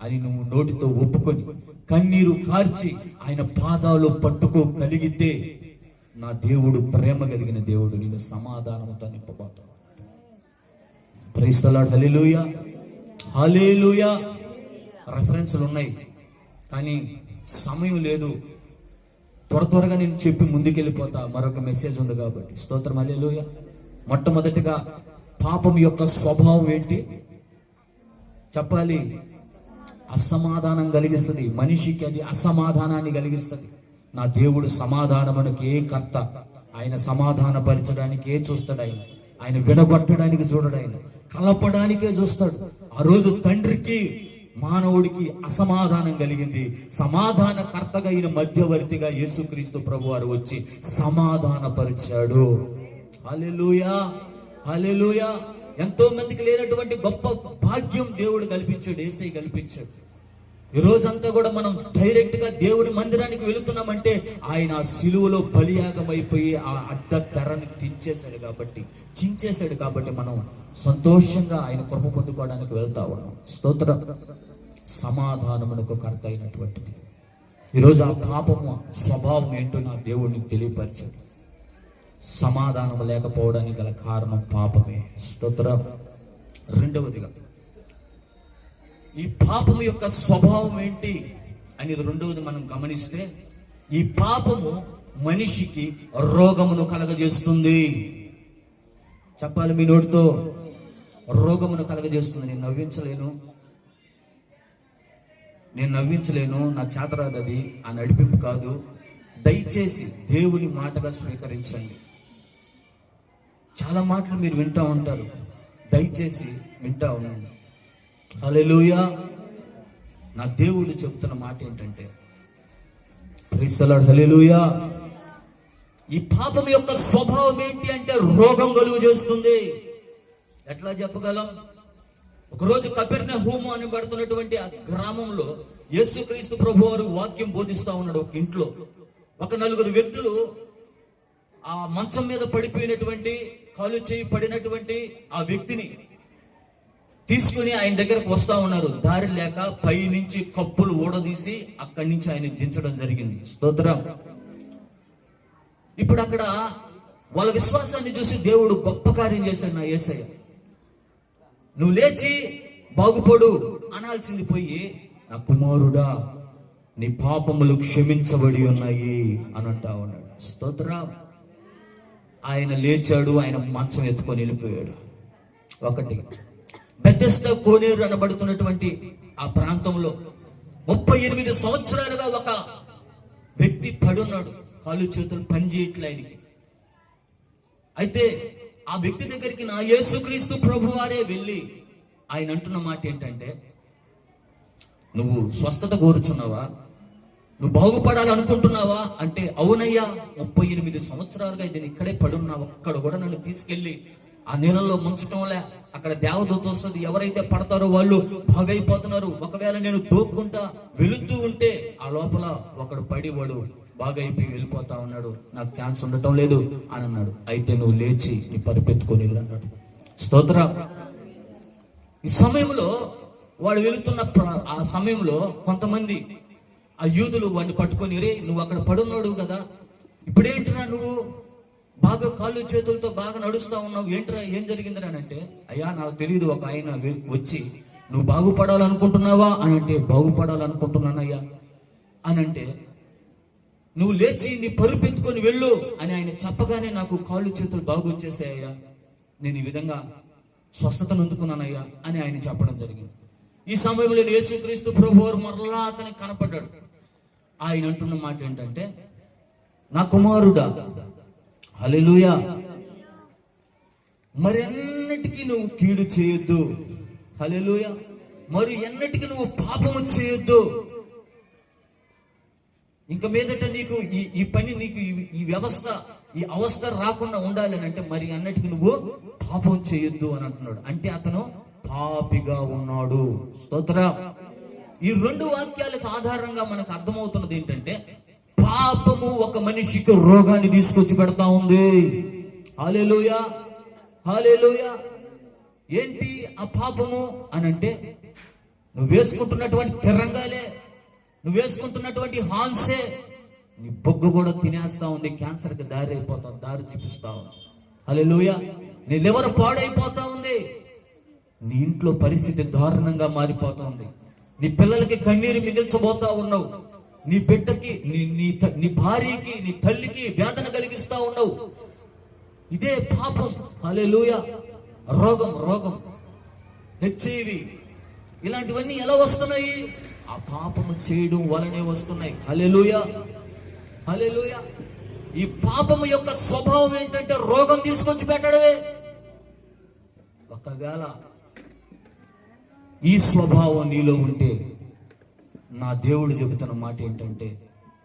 అని నువ్వు నోటితో ఒప్పుకొని కన్నీరు కార్చి ఆయన పాదాలు పట్టుకోగలిగితే, నా దేవుడు ప్రేమ కలిగిన దేవుడు నేను సమాధానంతో నింపబోతాను. Praise the lord. Hallelujah, hallelujah. రెఫరెన్స్లు ఉన్నాయి కానీ సమయం లేదు. త్వరగా నేను చెప్పి ముందుకెళ్ళిపోతా, మరొక మెసేజ్ ఉంది కాబట్టి. స్తోత్రం, హల్లెలూయా. మొట్టమొదటిగా పాపం యొక్క స్వభావం ఏంటి చెప్పాలి? అసమాధానం కలిగిస్తుంది మనిషికి, అది అసమాధానాన్ని కలిగిస్తుంది. నా దేవుడు సమాధానమునకే కర్త. ఆయన సమాధాన పరచడానికే చూస్తాడు. ఆయన విడగొట్టడానికి చూడడు, ఆయన కలపడానికే చూస్తాడు. ఆ రోజు తండ్రికి మానవుడికి అసమాధానం కలిగింది. సమాధాన కర్తగా అయిన మధ్యవర్తిగా యేసుక్రీస్తు ప్రభువారు వచ్చి సమాధాన పరిచాడు. హల్లెలూయా, హల్లెలూయా. ఎంతో మందికి లేనటువంటి గొప్ప భాగ్యం దేవుడు కల్పించాడు, యేసయ్య కల్పించాడు. ఈ రోజంతా కూడా మనం డైరెక్ట్ గా దేవుడి మందిరానికి వెళుతున్నామంటే ఆయన ఆ సిలువలో బలియాగమైపోయి ఆ అడ్డ తెరని చించేశాడు కాబట్టి మనం సంతోషంగా ఆయన కృప పొందుకోవడానికి వెళ్తా ఉన్నాం. స్తోత్రం. సమాధానమునకు కర్త అయినటువంటిది. ఈరోజు ఆ పాపము స్వభావం ఏంటో నా దేవుడికి తెలియపరిచాడు. సమాధానం లేకపోవడానికి గల కారణం పాపమే. స్తోత్రం. రెండవదిగా ఈ పాపము యొక్క స్వభావం ఏంటి అనేది రెండవది మనం గమనిస్తే, ఈ పాపము మనిషికి రోగమును కలగజేస్తుంది. చెప్పాలి మీ నోటితో, రోగమును కలగజేస్తుంది. నేను నవ్వించలేను, నా చేతరాదు, అది ఆ నడిపింపు కాదు. దయచేసి దేవుని మాటగా స్వీకరించండి. చాలా మాటలు మీరు వింటా ఉంటారు, దయచేసి వింటా ఉండండి. హల్లెలూయా. నా దేవుడు చెబుతున్న మాట ఏంటంటే, ప్రైజ్ ది లార్డ్, హల్లెలూయా. ఈ పాపం యొక్క స్వభావం ఏంటి అంటే రోగం కలుగు చేస్తుంది. ఎట్లా చెప్పగలం? ఒకరోజు కపెర్నహూము అని పడుతున్నటువంటి ఆ గ్రామంలో యేసుక్రీస్తు ప్రభువారు వాక్యం బోధిస్తా ఉన్నాడు. ఒక ఇంట్లో ఒక నలుగురు వ్యక్తులు ఆ మంచం మీద పడిపోయినటువంటి, కాలు చేయి పడినటువంటి ఆ వ్యక్తిని తీసుకుని ఆయన దగ్గరకు వస్తా ఉన్నారు. దారి లేక పై నుంచి కప్పులు ఊడదీసి అక్కడి నుంచి ఆయన దించడం జరిగింది. స్తోత్రం. ఇప్పుడు అక్కడ వాళ్ళ విశ్వాసాన్ని చూసి దేవుడు గొప్ప కార్యం చేశాడు. నా యేసయ్య, నువ్వు లేచి బాగుపడు అనాల్సింది పోయి, నా కుమారుడా నీ పాపములు క్షమించబడి ఉన్నాయి అని అంటా ఉన్నాడు. స్తోత్రం. ఆయన లేచాడు, ఆయన మంచం ఎత్తుకొని వెళ్ళిపోయాడు. ఒకటి, బెతెస్దా కోనేరు అనబడుతున్నటువంటి ఆ ప్రాంతంలో 38 సంవత్సరాలుగా ఒక వ్యక్తి పడున్నాడు, కాళ్ళు చేతులు పనిచేయట్లే ఆయనకి. అయితే ఆ వ్యక్తి దగ్గరికి నా యేసుక్రీస్తు ప్రభువారే వెళ్ళి ఆయన అంటున్న మాట ఏంటంటే, నువ్వు స్వస్థత కోరుచున్నావా, నువ్వు బాగుపడాలనుకుంటున్నావా అంటే, అవునయ్యా 38 సంవత్సరాలుగా నేను ఇక్కడే పడున్నా, ఒక్కడ కూడా నన్ను తీసుకెళ్లి ఆ నీళ్ళలో ముంచటంలే. అక్కడ దేవదూత వస్తుంది, ఎవరైతే పడతారో వాళ్ళు బాగైపోతున్నారు. ఒకవేళ నేను దూక్కుంటా వెళుతూ ఉంటే ఆ లోపల ఒకడు పడి వాడు బాగైపోయి వెళ్ళిపోతా ఉన్నాడు, నాకు ఛాన్స్ ఉండటం లేదు అని అన్నాడు. అయితే నువ్వు లేచి నీ పరిపెత్తుకొని వెళ్ళు అన్నాడు. స్తోత్ర. ఈ సమయంలో వాడు వెళుతున్న ఆ సమయంలో కొంతమంది ఆ యూదులు వాడిని పట్టుకొని, రే నువ్వు అక్కడ పడున్నాడు కదా, ఇప్పుడేంటిరా నువ్వు బాగా కాళ్ళు చేతులతో బాగా నడుస్తా ఉన్నావు, ఏంట్రా ఏం జరిగిందిరా అని అంటే, అయ్యా నాకు తెలియదు, ఒక ఆయన వచ్చి నువ్వు బాగుపడాలనుకుంటున్నావా అని అంటే, బాగుపడాలనుకుంటున్నానయ్యా అని అంటే, నువ్వు లేచి నీ పరుపెత్తుకొని వెళ్ళు అని ఆయన చెప్పగానే నాకు కాళ్ళు చేతులు బాగా వచ్చేసాయ్యా, నేను ఈ విధంగా స్వస్థతను అందుకున్నానయ్యా అని ఆయన చెప్పడం జరిగింది. ఈ సమయంలో యేసుక్రీస్తు ప్రభువారు మరలా అతనికి కనపడ్డాడు. ఆయన అంటున్న మాట ఏంటంటే, నా కుమారుడా, హల్లెలూయా, మరి ఎన్నటికీ నువ్వు కీడు చేయొద్దు, హల్లెలూయా, మరి ఎన్నటికీ నువ్వు పాపము చేయొద్దు. ఇంకా మీదట నీకు ఈ పని, నీకు ఈ వ్యవస్థ, ఈ అవస్థ రాకుండా ఉండాలి అని అంటే, మరి అన్నటికి నువ్వు పాపం చేయొద్దు అని అంటున్నాడు. అంటే అతను పాపిగా ఉన్నాడు. స్తోత్ర. ఈ రెండు వాక్యాలకు ఆధారంగా మనకు అర్థమవుతున్నది ఏంటంటే, పాపము ఒక మనిషికి రోగాన్ని తీసుకొచ్చి పెడతా ఉంది. హల్లెలూయా, హల్లెలూయా. ఏంటి ఆ పాపము అని అంటే, నువ్వు వేసుకుంటున్నటువంటి తిరంగాలే, నువ్వు వేసుకుంటున్నటువంటి హాన్సే నీ బొగ్గు కూడా తినేస్తా ఉంది. క్యాన్సర్కి దారి అయిపోతావు, దారి చూపిస్తా ఉంది. హల్లెలూయా. నీ లివర్ పాడైపోతా ఉంది. నీ ఇంట్లో పరిస్థితి దారుణంగా మారిపోతుంది. నీ పిల్లలకి కన్నీరు మిగిల్చబోతా ఉన్నావు. నీ బిడ్డకి, నీ భార్యకి, నీ తల్లికి వేదన కలిగిస్తా ఉన్నావు. ఇదే పాపం. హల్లెలూయా. రోగం, హెచ్ఐవి, ఇలాంటివన్నీ ఎలా వస్తున్నాయి? ఆ పాపము చేయడం వలనే వస్తున్నాయి. హల్లెలూయా, హల్లెలూయా. ఈ పాపము యొక్క స్వభావం ఏంటంటే రోగం తీసుకొచ్చి పెట్టడమే. ఒకవేళ ఈ స్వభావం నీలో ఉంటే, నా దేవుడు చెబుతున్న మాట ఏంటంటే,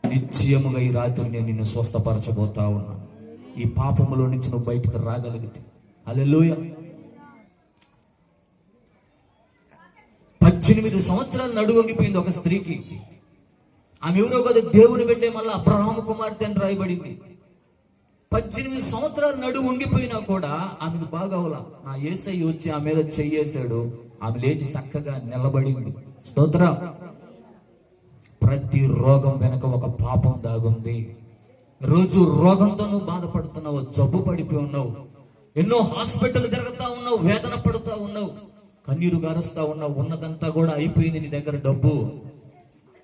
నిశ్చయముగా ఈ రాత్రి నేను నిన్ను స్వస్థపరచబోతా ఉన్నా. ఈ పాపములో నుంచి నువ్వు బయటకు రాగలిగితే. హల్లెలూయా. 18 సంవత్సరాలు నడువంగిపోయింది ఒక స్త్రీకి. ఆమె ఎవరో కదా, దేవుని బిడ్డే, మళ్ళీ అబ్రహాము కుమార్తె అని రాయబడింది. 18 సంవత్సరాలు నడువు వంగిపోయినా కూడా ఆమెకు బాగవలా. నా యేసయ్య వచ్చి ఆమె మీద చెయ్యేశాడు. ఆమె లేచి చక్కగా నిలబడింది. స్తోత్రం. ప్రతి రోగం వెనక ఒక పాపం దాగుంది. రోజు రోగంతో నువ్వు బాధపడుతున్నావు, జబ్బు పడిపోయి ఉన్నావు, ఎన్నో హాస్పిటల్ తిరుగుతా ఉన్నావు, వేదన పడుతూ ఉన్నావు, కన్నీరు గారుస్తా ఉన్నావు. ఉన్నదంతా కూడా అయిపోయింది. నీ దగ్గర డబ్బు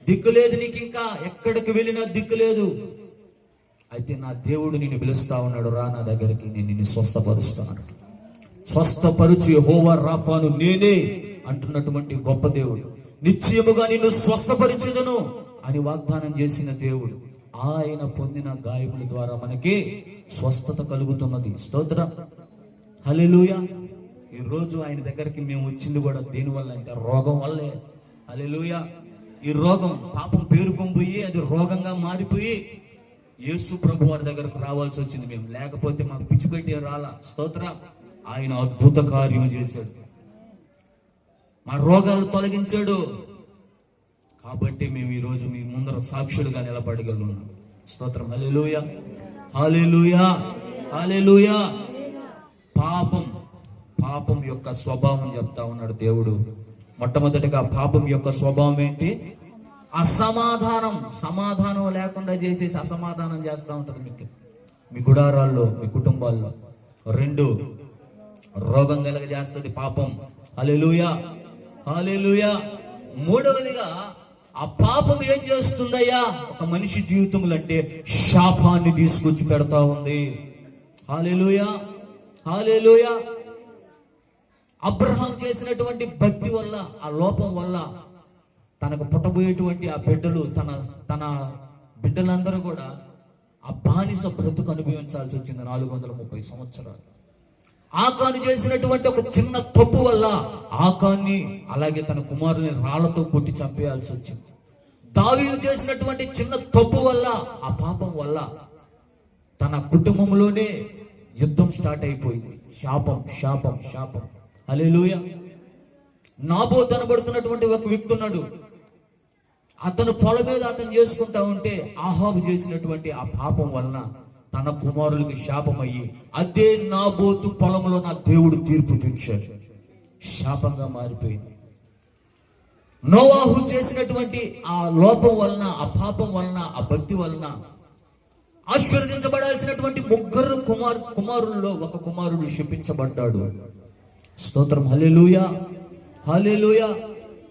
దిక్కు లేదు, నీకు ఇంకా ఎక్కడికి వెళ్ళినా దిక్కు లేదు. అయితే నా దేవుడు నిన్ను పిలుస్తా ఉన్నాడు, రా నా దగ్గరికి, నేను నిన్ను స్వస్థపరుస్తాను. స్వస్థపరుచు యెహోవా రాఫాను నేనే అంటున్నటువంటి గొప్ప దేవుడు. నిశ్చయముగా నిన్ను స్వస్థపరిచెదను అని వాగ్దానం చేసిన దేవుడు. ఆయన పొందిన గాయముల ద్వారా మనకి స్వస్థత కలుగుతున్నది. స్తోత్రం. హల్లెలూయా. ఈ రోజు ఆయన దగ్గరికి మేము వచ్చింది కూడా దేనివల్ల అంటే రోగం వల్లే. హల్లెలూయా. ఈ రోగం, పాపం పేరుకొనిపోయి అది రోగంగా మారిపోయి యేసు ప్రభు వారి దగ్గరకు రావాల్సి వచ్చింది మేము. లేకపోతే మాకు పిచ్చి పెట్టి రాలా. స్తోత్రం. ఆయన అద్భుత కార్యం చేశాడు, మా రోగాలు తొలగించాడు. కాబట్టి మేము ఈ రోజు మీ ముందర సాక్షులుగా నిలబడగలుగున్నాం. స్తోత్రం. హల్లెలూయా, హల్లెలూయా, హల్లెలూయా. పాపం యొక్క స్వభావం చెప్తా ఉన్నాడు దేవుడు. మొట్టమొదటిగా పాపం యొక్క స్వభావం ఏంటి? అసమాధానం. సమాధానం లేకుండా చేసేసి అసమాధానం చేస్తూ ఉంటుంది మీకు, మీ గుడారాల్లో, మీ కుటుంబాల్లో. 2, రోగం కలగజేస్తుంది పాపం. హల్లెలూయా, హల్లెలూయా. 3వదిగా ఆ పాపం ఏం చేస్తుందయ్యా ఒక మనిషి జీవితంలో అంటే శాపాన్ని తీసుకొచ్చి పెడతా ఉంది. హల్లెలూయా, హల్లెలూయా. అబ్రహాం చేసినటువంటి భక్తి వల్ల, ఆ లోపం వల్ల తనకు పుట్టబోయేటువంటి ఆ బిడ్డలు, తన బిడ్డలందరూ కూడా ఆ బానిస బ్రతుకు అనుభవించాల్సి వచ్చింది 430 సంవత్సరాలు. ఆకాను చేసినటువంటి ఒక చిన్న తప్పు వల్ల ఆకాన్ని, అలాగే తన కుమారుని రాళ్లతో కొట్టి చంపేయాల్సి వచ్చింది. దావీదు చేసినటువంటి చిన్న తప్పు వల్ల, ఆ పాపం వల్ల తన కుటుంబంలోనే యుద్ధం స్టార్ట్ అయిపోయింది. శాపం, శాపం, శాపం. హల్లెలూయా. నాబోతు అనబడుతున్నటువంటి ఒక వ్యక్తి ఉన్నాడు. అతను పొలం మీద అతను చేసుకుంటా ఉంటే ఆహాబు చేసినటువంటి ఆ పాపం వలన తన కుమారులకి శాపం అయ్యి, అదే నాబోతు పొలంలో నా దేవుడు తీర్పు తీర్చాడు. శాపంగా మారిపోయింది. నోవాహు చేసినటువంటి ఆ లోపం వలన, ఆ పాపం వలన, ఆ భక్తి వలన ఆశీర్వదించబడాల్సినటువంటి 3 కుమారుల్లో ఒక కుమారుడు శపించబడ్డాడు. స్తోత్రం. హల్లెలూయా, హల్లెలూయా.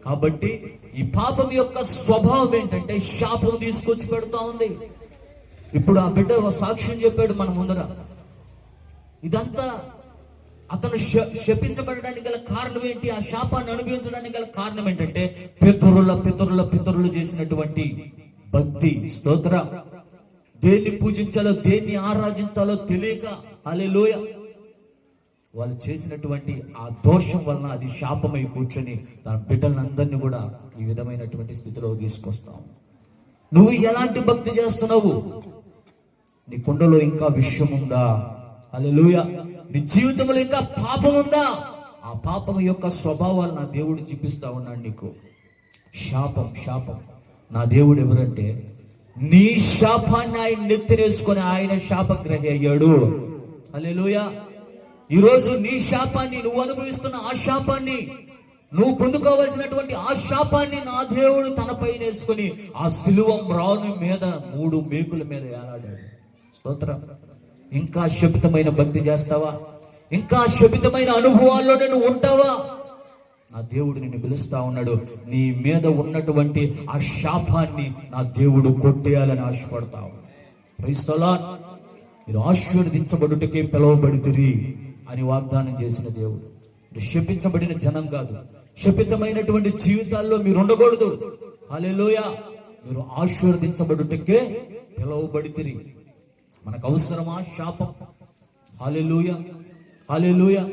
కాబట్టి ఈ పాపం యొక్క స్వభావం ఏంటంటే శాపం తీసుకొచ్చి పెడతా ఉంది. ఇప్పుడు ఆ బిడ్డ ఒక సాక్ష్యం చెప్పాడు మన ముందర. ఇదంతా అతను శపించబడడానికి గల కారణం ఏంటి? ఆ శాపాన్ని అనుభవించడానికి గల కారణం ఏంటంటే పితరులు చేసినటువంటి భక్తి. స్తోత్ర. దేన్ని పూజించాలో, దేన్ని ఆరాధించాలో తెలియక, హల్లెలూయా, వాళ్ళు చేసినటువంటి ఆ దోషం వలన అది శాపమై కూర్చొని తన బిడ్డలందరినీ కూడా ఈ విధమైనటువంటి స్థితిలో తీసుకొస్తాం. నువ్వు ఎలాంటి భక్తి చేస్తున్నావు? నీ కుండలో ఇంకా విషయం ఉందా? హల్లెలూయా. నీ జీవితంలో ఇంకా పాపం ఉందా? ఆ పాపం యొక్క స్వభావాలు నా దేవుడు చూపిస్తా ఉన్నాడు నీకు. శాపం, శాపం. నా దేవుడు ఎవరంటే నీ శాపాన్ని ఆయన నెత్తినేసుకొని ఆయన శాపగ్రహి అయ్యాడు. హల్లెలూయా. ఈరోజు నీ శాపాన్ని, నువ్వు అనుభవిస్తున్న ఆ శాపాన్ని, నువ్వు పొందుకోవాల్సినటువంటి ఆ శాపాన్ని నా దేవుడు తనపై వేసుకొని ఆ సిలువ మ్రాను మీద 3 మేకుల మీద ఏలాడాడు. స్తోత్రం. ఇంకా శపితమైన భక్తి చేస్తావా? ఇంకా శపితమైన అనుభవాల్లో నేను ఉంటావా? నా దేవుడు నిన్ను పిలుస్తా ఉన్నాడు. నీ మీద ఉన్నటువంటి ఆ శాపాన్ని నా దేవుడు కొట్టేయాలని ఆశపడతావు. Praise the Lord. మీరు ఆశీర్వదించబడుటకే పిలువబడుతురి అని వాగ్దానం చేసిన దేవుడు. మీరు శపించబడిన జనం కాదు. శపితమైనటువంటి జీవితాల్లో మీరు ఉండకూడదు. హల్లెలూయా. మీరు ఆశీర్వదించబడుటకే పిలువబడుతురి. మనకు అవసరమా శాపం? హల్లెలూయా, హల్లెలూయా.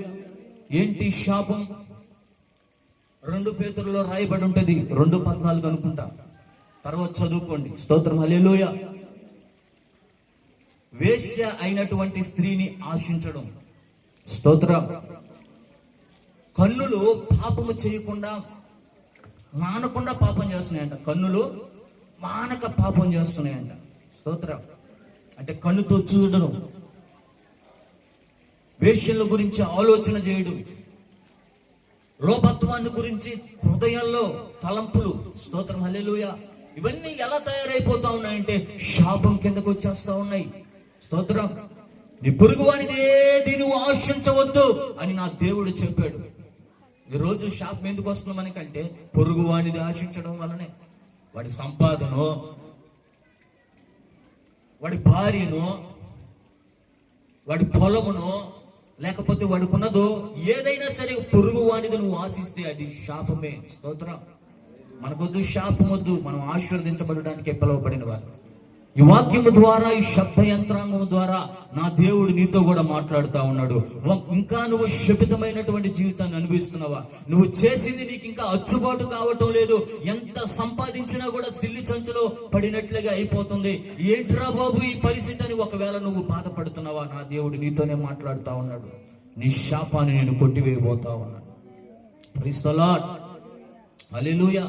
ఏంటి శాపం? 2 పేతురులో రాయబడి ఉంటది, 2:14 అనుకుంటా. తర్వాత చదువుకోండి. స్తోత్రం. హల్లెలూయా. వేశ్య అయినటువంటి స్త్రీని ఆశించడం. స్తోత్రం. కన్నులు పాపము చేయకుండా మానకుండా పాపం చేస్తున్నాయంట. కన్నులు మానక పాపం చేస్తున్నాయంట. స్తోత్రం. అంటే కన్నుతో చూడడం, వేశ్యల గురించి ఆలోచన చేయడం, లోపత్వాన్ని గురించి హృదయాల్లో తలంపులు. స్తోత్రం. హల్లెలూయా. ఇవన్నీ ఎలా తయారైపోతా ఉన్నాయంటే శాపం కిందకు వచ్చేస్తా ఉన్నాయి. స్తోత్రం. నీ పొరుగువానిది ఏది నువ్వు ఆశించవద్దు అని నా దేవుడు చెప్పాడు. ఈరోజు శాపం ఎందుకు వస్తుంది మనకంటే పొరుగువానిది ఆశించడం వల్లనే. వాడి సంపాదనో, వాడి భార్యను, వాడి పొలమును, లేకపోతే వాడికి ఉన్నదో ఏదైనా సరే పొరుగువానిది నువ్వు ఆశిస్తే అది శాపమే. స్తోత్రం. మనకొద్దు శాపం వద్దు. మనం ఆశీర్వదించబడడానికి పిలువబడిన వారు. ఈ వాక్యము ద్వారా, ఈ శబ్ద యంత్రాంగం ద్వారా నా దేవుడు నీతో కూడా మాట్లాడుతూ ఉన్నాడు. ఇంకా నువ్వు శపితమైనటువంటి జీవితాన్ని అనుభవిస్తున్నావా? నువ్వు చేసింది నీకు ఇంకా అచ్చుబాటు కావటం లేదు. ఎంత సంపాదించినా కూడా సిల్లి చంచులో పడినట్లుగా అయిపోతుంది. ఏంట్రా బాబు ఈ పరిస్థితి అని ఒకవేళ నువ్వు బాధపడుతున్నావా? నా దేవుడు నీతోనే మాట్లాడుతూ ఉన్నాడు. నీ శాపాన్ని నేను కొట్టివేయబోతా ఉన్నాను. Praise the lord. హల్లెలూయా.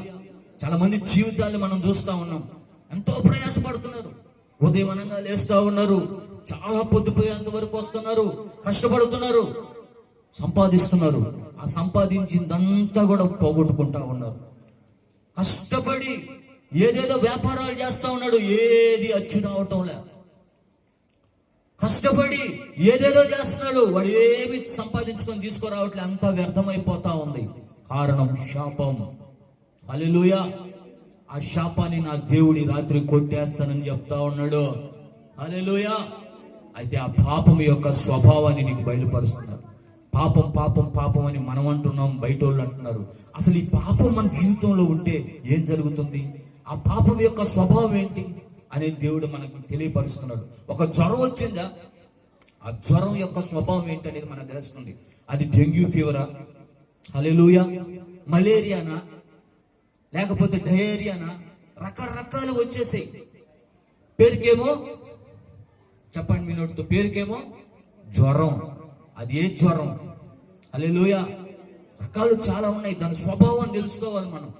చాలా మంది జీవితాన్ని మనం చూస్తా ఉన్నాం. ఎంతో ప్రయాసపడుతున్నారు. ఉదయం అనంగా లేస్తా ఉన్నారు, చాలా పొద్దుపోయేంత వరకు వస్తున్నారు, కష్టపడుతున్నారు, సంపాదిస్తున్నారు. ఆ సంపాదించిందంతా కూడా పోగొట్టుకుంటా ఉన్నారు. కష్టపడి ఏదేదో వ్యాపారాలు చేస్తా ఉన్నాడు, ఏది అచ్చి రావటం లే. కష్టపడి ఏదేదో చేస్తున్నాడు, వాడు ఏమి సంపాదించుకొని తీసుకురావట్లే. అంతా వ్యర్థమైపోతా ఉంది. కారణం శాపం. హల్లెలూయా. ఆ శాపాన్ని నా దేవుడి రాత్రి కొట్టేస్తానని చెప్తా ఉన్నాడు. హల్లెలూయా. అయితే ఆ పాపం యొక్క స్వభావాన్ని నీకు బయలుపరుస్తున్నాడు. పాపం పాపం పాపం అని మనం అంటున్నాం, బయట వాళ్ళు అంటున్నారు. అసలు ఈ పాపం మన జీవితంలో ఉంటే ఏం జరుగుతుంది? ఆ పాపం యొక్క స్వభావం ఏంటి అనేది దేవుడు మనకు తెలియపరుస్తున్నాడు. ఒక జ్వరం వచ్చిందా, ఆ జ్వరం యొక్క స్వభావం ఏంటి అనేది మనకు తెలుస్తుంది. అది డెంగ్యూ ఫీవరా, హల్లెలూయా, మలేరియానా, లేకపోతే డయేరియానా? రకరకాలు వచ్చేసాయి. పేరుకేమో చెప్పండి మీ నోటితో, పేరుకేమో జ్వరం. అది ఏ జ్వరం? హల్లెలూయా. రకాలు చాలా ఉన్నాయి. దాని స్వభావం తెలుసుకోవాలి మనం.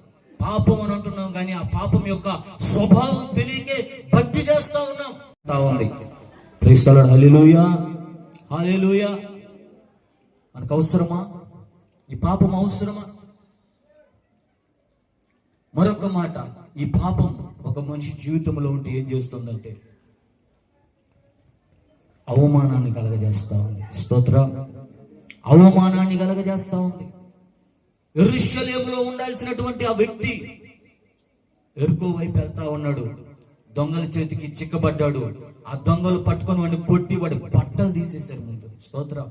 పాపం అని అంటున్నాం కానీ ఆ పాపం యొక్క స్వభావం తెలియకే భక్తి చేస్తా ఉన్నాం. ఉంది. Praise the lord. Hallelujah, hallelujah. మనకు అవసరమా ఈ పాపం? అవసరమా? మరొక మాట, ఈ పాపం ఒక మనిషి జీవితంలో ఉంటే ఏం చేస్తుందంటే అవమానాన్ని కలగజేస్తా ఉంది. స్తోత్రం. అవమానాన్ని కలగజేస్తా ఉంది. యెరూషలేములో ఉండాల్సినటువంటి ఆ వ్యక్తి ఎరుకో వైపు వెళ్తా ఉన్నాడు. దొంగల చేతికి చిక్కబడ్డాడు. ఆ దొంగలు పట్టుకొని వాడిని కొట్టి వాడి బట్టలు తీసేశారు ముందు. స్తోత్రం.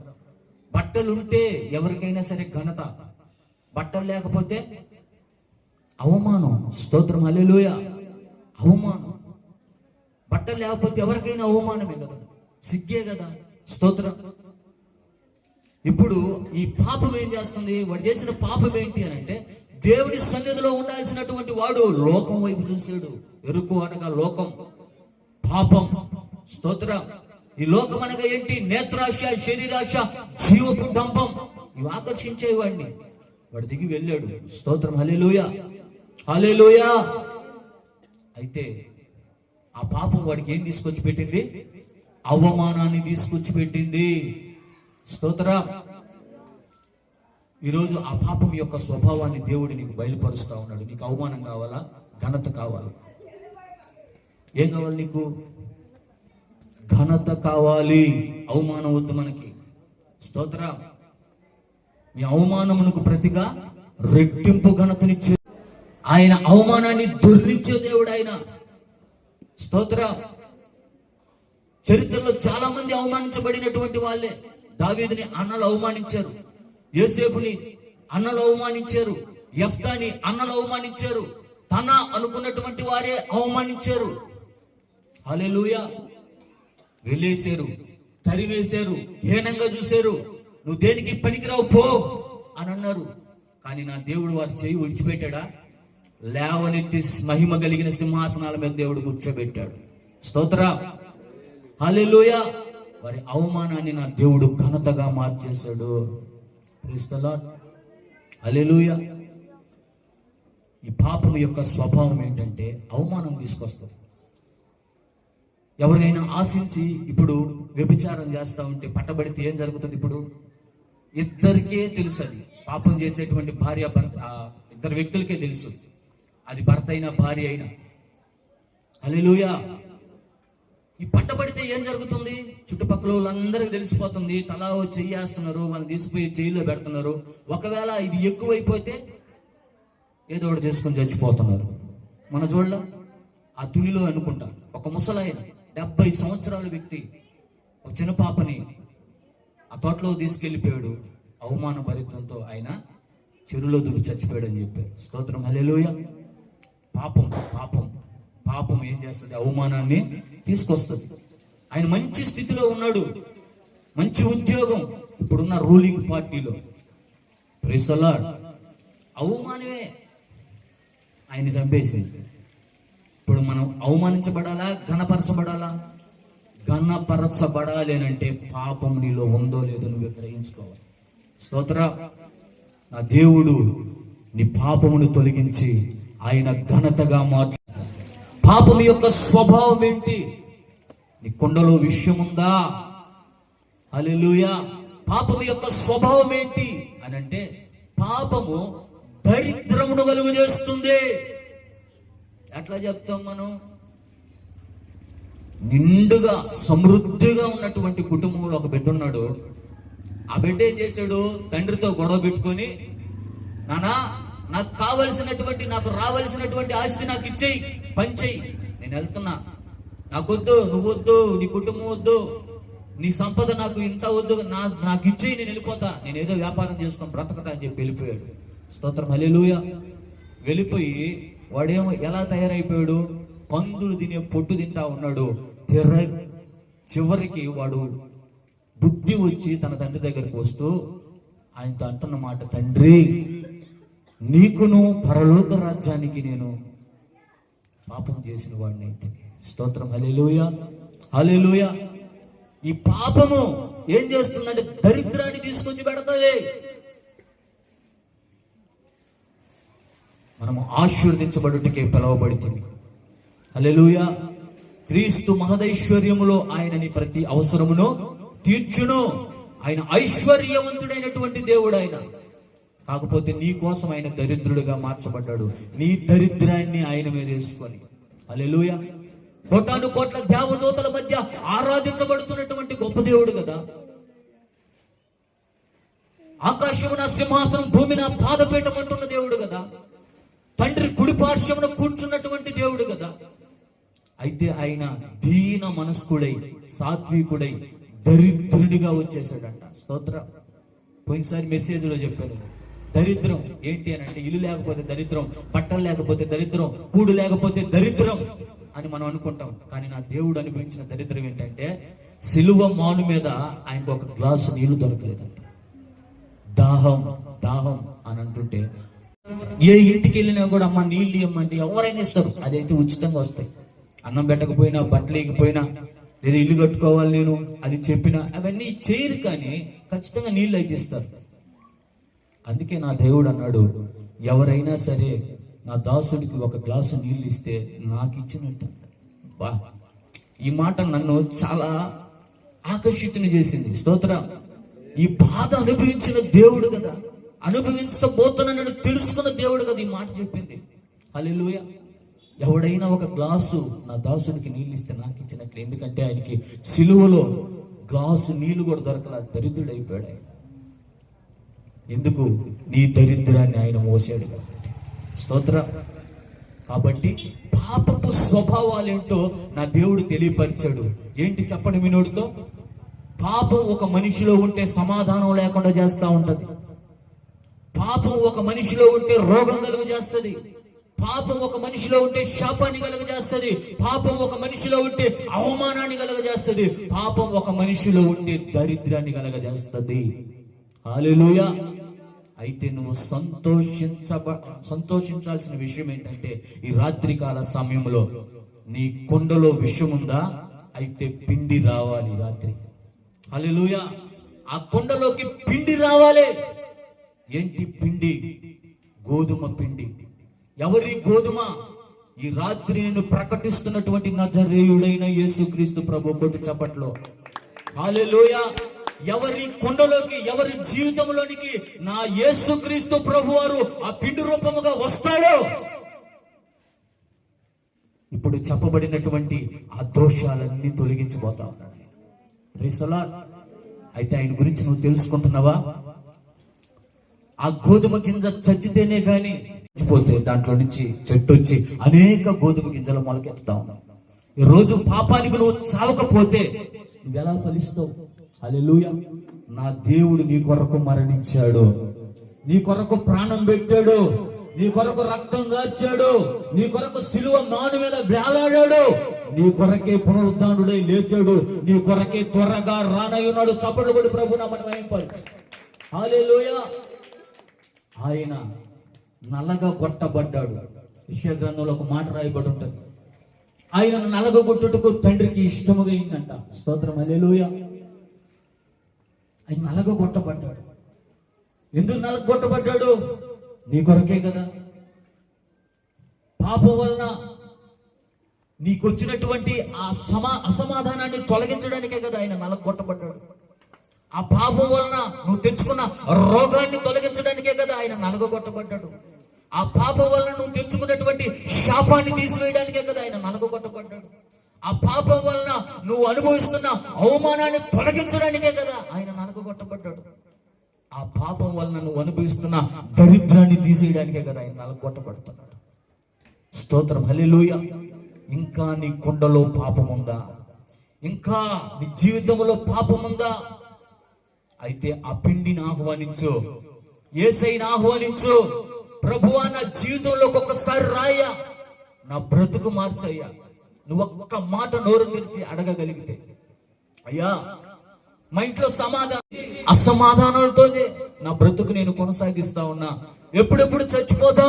బట్టలుంటే ఎవరికైనా సరే ఘనత, బట్టలు లేకపోతే అవమానం. స్తోత్రం. హల్లెలూయా. అవమానం. బట్టలు లేకపోతే ఎవరికైనా అవమానమే కదా, సిగ్గే కదా. స్తోత్రం. ఇప్పుడు ఈ పాపం ఏం చేస్తుంది? వాడు చేసిన పాపం ఏంటి అని అంటే దేవుడి సన్నిధిలో ఉండాల్సినటువంటి వాడు లోకం వైపు చూసాడు. ఎరుకు అనగా లోకం, పాపం. స్తోత్రం. ఈ లోకం అనగా ఏంటి? నేత్రాశ, శరీరాశ, జీవపు డంబం. ఇవి ఆకర్షించేవాడిని. వాడు దిగి వెళ్ళాడు. స్తోత్రం. హల్లెలూయా, హల్లెలూయా. అయితే ఆ పాపం వాడికి ఏం తీసుకొచ్చి పెట్టింది? అవమానాన్ని తీసుకొచ్చి పెట్టింది. స్తోత్రం. ఈరోజు ఆ పాపం యొక్క స్వభావాన్ని దేవుడు నీకు బయలుపరుస్తా ఉన్నాడు. నీకు అవమానం కావాలా? ఘనత కావాలి? ఏం కావాలి నీకు? ఘనత కావాలి. అవమానం వద్దు మనకి. స్తోత్రం. మీ అవమానమునకు ప్రతిగా రెట్టింపు ఘనతనిచ్చే ఆయన, అవమానాన్ని దొర్లించే దేవుడు ఆయన. స్తోత్రం. చరిత్రలో చాలా మంది అవమానించబడినటువంటి వాళ్ళే. దావీదుని అన్నలు అవమానించారు, యోసేపుని అన్నలు అవమానించారు, యెఫ్తాని అన్నలు అవమానించారు, తన అనుకున్నటువంటి వారే అవమానించారు. హల్లెలూయా. వెళ్ళేశారు, తరివేశారు, హీనంగా చూశారు. నువ్వు దేనికి పనికిరావు పో అని అన్నారు. కానీ నా దేవుడు వారి చేయి విడిచిపెట్టాడా? లేవనెత్తి మహిమ కలిగిన సింహాసనాల మీద దేవుడు కూర్చోబెట్టాడు. స్తోత్రం. హల్లెలూయా. వారి అవమానాన్ని నా దేవుడు ఘనతగా మార్చేశాడు. Praise the lord. హల్లెలూయా. ఈ పాపం యొక్క స్వభావం ఏంటంటే అవమానం తీసుకొస్తుంది. ఎవరైనా ఆశించి ఇప్పుడు వ్యభిచారం చేస్తా ఉంటే పట్టబడితే ఏం జరుగుతుంది? ఇప్పుడు ఇద్దరికే తెలుసు, అది పాపం చేసేటువంటి భార్య భర్త, ఇద్దరు వ్యక్తులకే తెలుసు, అది భర్త అయినా భార్య అయినా. హల్లెలూయా. ఈ పట్టబడితే ఏం జరుగుతుంది? చుట్టుపక్కల వాళ్ళందరికీ తెలిసిపోతుంది. తలా చెయ్యేస్తున్నారు, మనం తీసిపోయి జైల్లో పెడుతున్నారు. ఒకవేళ ఇది ఎక్కువైపోతే ఏదో ఒకటి చేసుకొని చచ్చిపోతున్నారు. మన చూడలా ఆ తునిలో అనుకుంటా ఒక ముసలాయన 70 సంవత్సరాల వ్యక్తి ఒక చిన్న పాపని ఆ తోటలో తీసుకెళ్లిపోయాడు. అవమాన భరితంతో ఆయన చెరువులో దూకి చచ్చిపోయాడు అని చెప్పారు. స్తోత్రం. హల్లెలూయా. పాపం పాపం పాపం ఏం చేస్తుంది? అవమానాన్ని తీసుకొస్తుంది. ఆయన మంచి స్థితిలో ఉన్నాడు, మంచి ఉద్యోగం, ఇప్పుడున్న రూలింగ్ పార్టీలో. Praise the lord. అవమానమే ఆయన చంపేసింది. ఇప్పుడు మనం అవమానించబడాలా? ఘనపరచబడాలా? ఘనపరచబడాలి అని అంటే పాపం నీలో ఉందో లేదో నువ్వు గ్రహించుకోవాలి. స్తోత్ర. నా దేవుడు నీ పాపమును తొలగించి ఆయన ఘనతగా మార్చు. పాపం యొక్క స్వభావం ఏంటి? నీ కొండలో విషయం ఉందా? హల్లెలూయా. పాపం యొక్క స్వభావం ఏంటి అని అంటే, పాపము దరిద్రమును కలుగు చేస్తుంది. ఎట్లా చెప్తాం మనం? నిండుగా సమృద్ధిగా ఉన్నటువంటి కుటుంబంలో ఒక బిడ్డ ఉన్నాడు. ఆ బిడ్డ ఏం చేశాడు? తండ్రితో గొడవ పెట్టుకొని, నానా నాకు కావలసినటువంటి, నాకు రావలసినటువంటి ఆస్తి నాకు ఇచ్చేయి, పంచేయి, నేను వెళ్తున్నా, నాకొద్దు, నువ్వు వద్దు, నీ కుటుంబం వద్దు, నీ సంపద నాకు ఇంత వద్దు, నాకు ఇచ్చేయి, నేను వెళ్ళిపోతా, నేను ఏదో వ్యాపారం చేసుకొని బ్రతకతా అని చెప్పి వెళ్ళిపోయాడు. స్తోత్రం. హల్లెలూయా. వెళ్ళిపోయి వాడేమో ఎలా తయారైపోయాడు? పందులు తినే పొట్టు తింటా ఉన్నాడు. చివరికి వాడు బుద్ధి వచ్చి తన తండ్రి దగ్గరికి వస్తూ ఆయనతో అంటున్న మాట, తండ్రి నీకును పరలోక రాజ్యానికి నేను పాపం చేసిన వాడిని అయితే. స్తోత్రం. హల్లెలూయా. హల్లెలూయా. ఈ పాపము ఏం చేస్తుందంటే దరిద్రాన్ని తీసుకొచ్చి పెడతాయి. మనము ఆశీర్వదించబడుటకే పిలువబడుతుంది. హల్లెలూయా. క్రీస్తు మహదైశ్వర్యములో ఆయనని ప్రతి అవసరమును తీర్చును. ఆయన ఐశ్వర్యవంతుడైనటువంటి దేవుడు ఆయన. కాకపోతే నీ కోసం ఆయన దరిద్రుడిగా మార్చబడ్డాడు, నీ దరిద్రాన్ని ఆయన మీద వేసుకొని. హల్లెలూయా. కోటాను కోట్ల దేవదూతల మధ్య ఆరాధించబడుతున్నటువంటి గొప్ప దేవుడు కదా. ఆకాశమున సింహాసనం, భూమిన పాదపీఠం అంటున్న దేవుడు కదా. తండ్రి కుడి పార్శ్వమున కూర్చున్నటువంటి దేవుడు కదా. అయితే ఆయన దీన మనస్కుడై, సాత్వికుడై, దరిద్రుడిగా వచ్చేసాడంట. స్తోత్రం. పోయినసారి మెసేజ్లో చెప్పాను, దరిద్రం ఏంటి అని అంటే ఇల్లు లేకపోతే దరిద్రం, బట్టలు లేకపోతే దరిద్రం, కూడు లేకపోతే దరిద్రం అని మనం అనుకుంటాం. కానీ నా దేవుడు అనుభవించిన దరిద్రం ఏంటంటే, సిలువ మాను మీద ఆయనకు ఒక గ్లాసు నీళ్లు దొరకలేదంట. దాహం దాహం అని అంటుంటే ఏ ఇంటికి వెళ్ళినా కూడా అమ్మ నీళ్ళు ఇవ్వమంటే ఎవరైనా ఇస్తారు. అదైతే ఉచితంగా వస్తాయి. అన్నం పెట్టకపోయినా, బట్టలు వేయకపోయినా, లేదా ఇల్లు కట్టుకోవాలి నేను అది చెప్పినా అవన్నీ చేయరు, కానీ ఖచ్చితంగా నీళ్ళు అయితే ఇస్తారు. అందుకే నా దేవుడు అన్నాడు, ఎవరైనా సరే నా దాసుడికి ఒక గ్లాసు నీళ్ళు ఇస్తే నాకు ఇచ్చినట్టు. బా, ఈ మాట నన్ను చాలా ఆకర్షితుని చేసింది. స్తోత్రం. ఈ బాధ అనుభవించిన దేవుడు కదా, అనుభవించబోతున్నానని తెలుసుకున్న దేవుడు కదా ఈ మాట చెప్పింది. హల్లెలూయా. ఎవడైనా ఒక గ్లాసు నా దాసుడికి నీళ్ళు ఇస్తే నాకు ఇచ్చినట్లు, ఎందుకంటే ఆయనకి సిలువలో గ్లాసు నీళ్లు కూడా దొరకలా, దరిద్రుడైపోయాడు ఆయన. ఎందుకు? నీ దరిద్రాన్ని ఆయన మోసాడు. స్తోత్రం. కాబట్టి పాపపు స్వభావాలేంటో నా దేవుడు తెలియపరిచాడు. ఏంటి చెప్పండి వినోడితో? పాపం ఒక మనిషిలో ఉంటే సమాధానం లేకుండా చేస్తూ ఉంటది. పాపం ఒక మనిషిలో ఉంటే రోగం కలుగు చేస్తుంది. పాపం ఒక మనిషిలో ఉంటే శాపాన్ని కలుగజేస్తుంది. పాపం ఒక మనిషిలో ఉంటే అవమానాన్ని కలుగజేస్తుంది. పాపం ఒక మనిషిలో ఉంటే దరిద్రాన్ని కలుగజేస్తుంది. హల్లెలూయా. అయితే నువ్వు సంతోషించాల్సిన విషయం ఏంటంటే, ఈ రాత్రికాల సమయంలో నీ కొండలో విషం ఉందా? అయితే పిండి రావాలి రాత్రి. హల్లెలూయా. ఆ కొండలోకి పిండి రావాలి. ఏంటి పిండి? గోధుమ పిండి. ఎవరి గోధుమ? ఈ రాత్రి నేను ప్రకటిస్తున్నటువంటి నజరేయుడైన యేసుక్రీస్తు ప్రభు. కొట్టి చప్పట్లో హల్లెలూయా. ఎవరి కొండలోకి, ఎవరి జీవితంలోనికి నా యేసుక్రీస్తు ప్రభు వారు ఆ పిండి రూపముగా వస్తాడో, ఇప్పుడు చెప్పబడినటువంటి ఆ దోషాలన్నీ తొలగించిపోతా ఉన్నాడు. Praise the Lord. అయితే ఆయన గురించి నువ్వు తెలుసుకుంటున్నావా? ఆ గోధుమ గింజ చచ్చితేనే గాని పోతే దాంట్లో నుంచి చెట్టు వచ్చి అనేక గోధుమ గింజలు మొలకెత్తుతా ఉన్నావు. ఈ రోజు పాపానికి నువ్వు చావకపోతే నువ్వు ఎలా ఫలిస్తావు? హల్లెలూయా. నా దేవుడు నీ కొరకు మరణించాడు, నీ కొరకు ప్రాణం పెట్టాడు, నీ కొరకు రక్తం గార్చాడు, నీ కొరకు సిలువ మాను మీద వేలాడాడు, నీ కొరకే పునరుద్ధానుడై లేచాడు, నీ కొరకే త్వరగా రానయ్యున్నాడు. చప్పట్లు కొట్టి ప్రభు నామమున మహిమపరచు. హల్లెలూయా. ఆయన నల్లగా కొట్టబడ్డాడు. యెషయా గ్రంథంలో ఒక మాట రాయబడి ఉంటుంది, ఆయనను నలగొట్టుటకు తండ్రికి ఇష్టముగా అయిందంట. స్తోత్రం. హల్లెలూయా. ఆయన నలగొట్టబడ్డాడు. ఎందుకు నలగొట్టబడ్డాడు? నీ కొరకే కదా. పాపం వలన నీకు వచ్చినటువంటి ఆ అసమాధానాన్ని తొలగించడానికే కదా ఆయన నలగొట్టబడ్డాడు. ఆ పాపం వలన నువ్వు తెచ్చుకున్న రోగాన్ని తొలగించడానికే కదా ఆయన నలగొట్టబడ్డాడు. ఆ పాపం వలన నువ్వు తెచ్చుకున్నటువంటి శాపాన్ని తీసివేయడానికే కదా ఆయన నలగొట్టబడ్డాడు. ఆ పాపం వలన నువ్వు అనుభవిస్తున్న అవమానాన్ని తొలగించడానికే కదా ఆయన నలగొట్టబడ్డాడు. ఆ పాపం వలన నువ్వు అనుభవిస్తున్న దరిద్రాన్ని తీసేయడానికే కదా ఆయన నలగొట్టబడుతున్నాడు. స్తోత్రం. హల్లెలూయా. ఇంకా నీ కొండలో పాపం ఉందా? ఇంకా నీ జీవితంలో పాపం ఉందా? అయితే ఆ పిండిని ఆహ్వానించు, యేసయ్యను ఆహ్వానించు. ప్రభువా, నా జీవితంలో ఒక్కసారి రాయ్యా, నా బ్రతుకు మార్చయ్యా. నువ్వు ఒక్క మాట నోరు తెరిచి అడగగలిగితే, అయ్యా మా ఇంట్లో అసమాధానాలతోనే నా బ్రతుకు నేను కొనసాగిస్తా ఉన్నా, ఎప్పుడెప్పుడు చచ్చిపోతా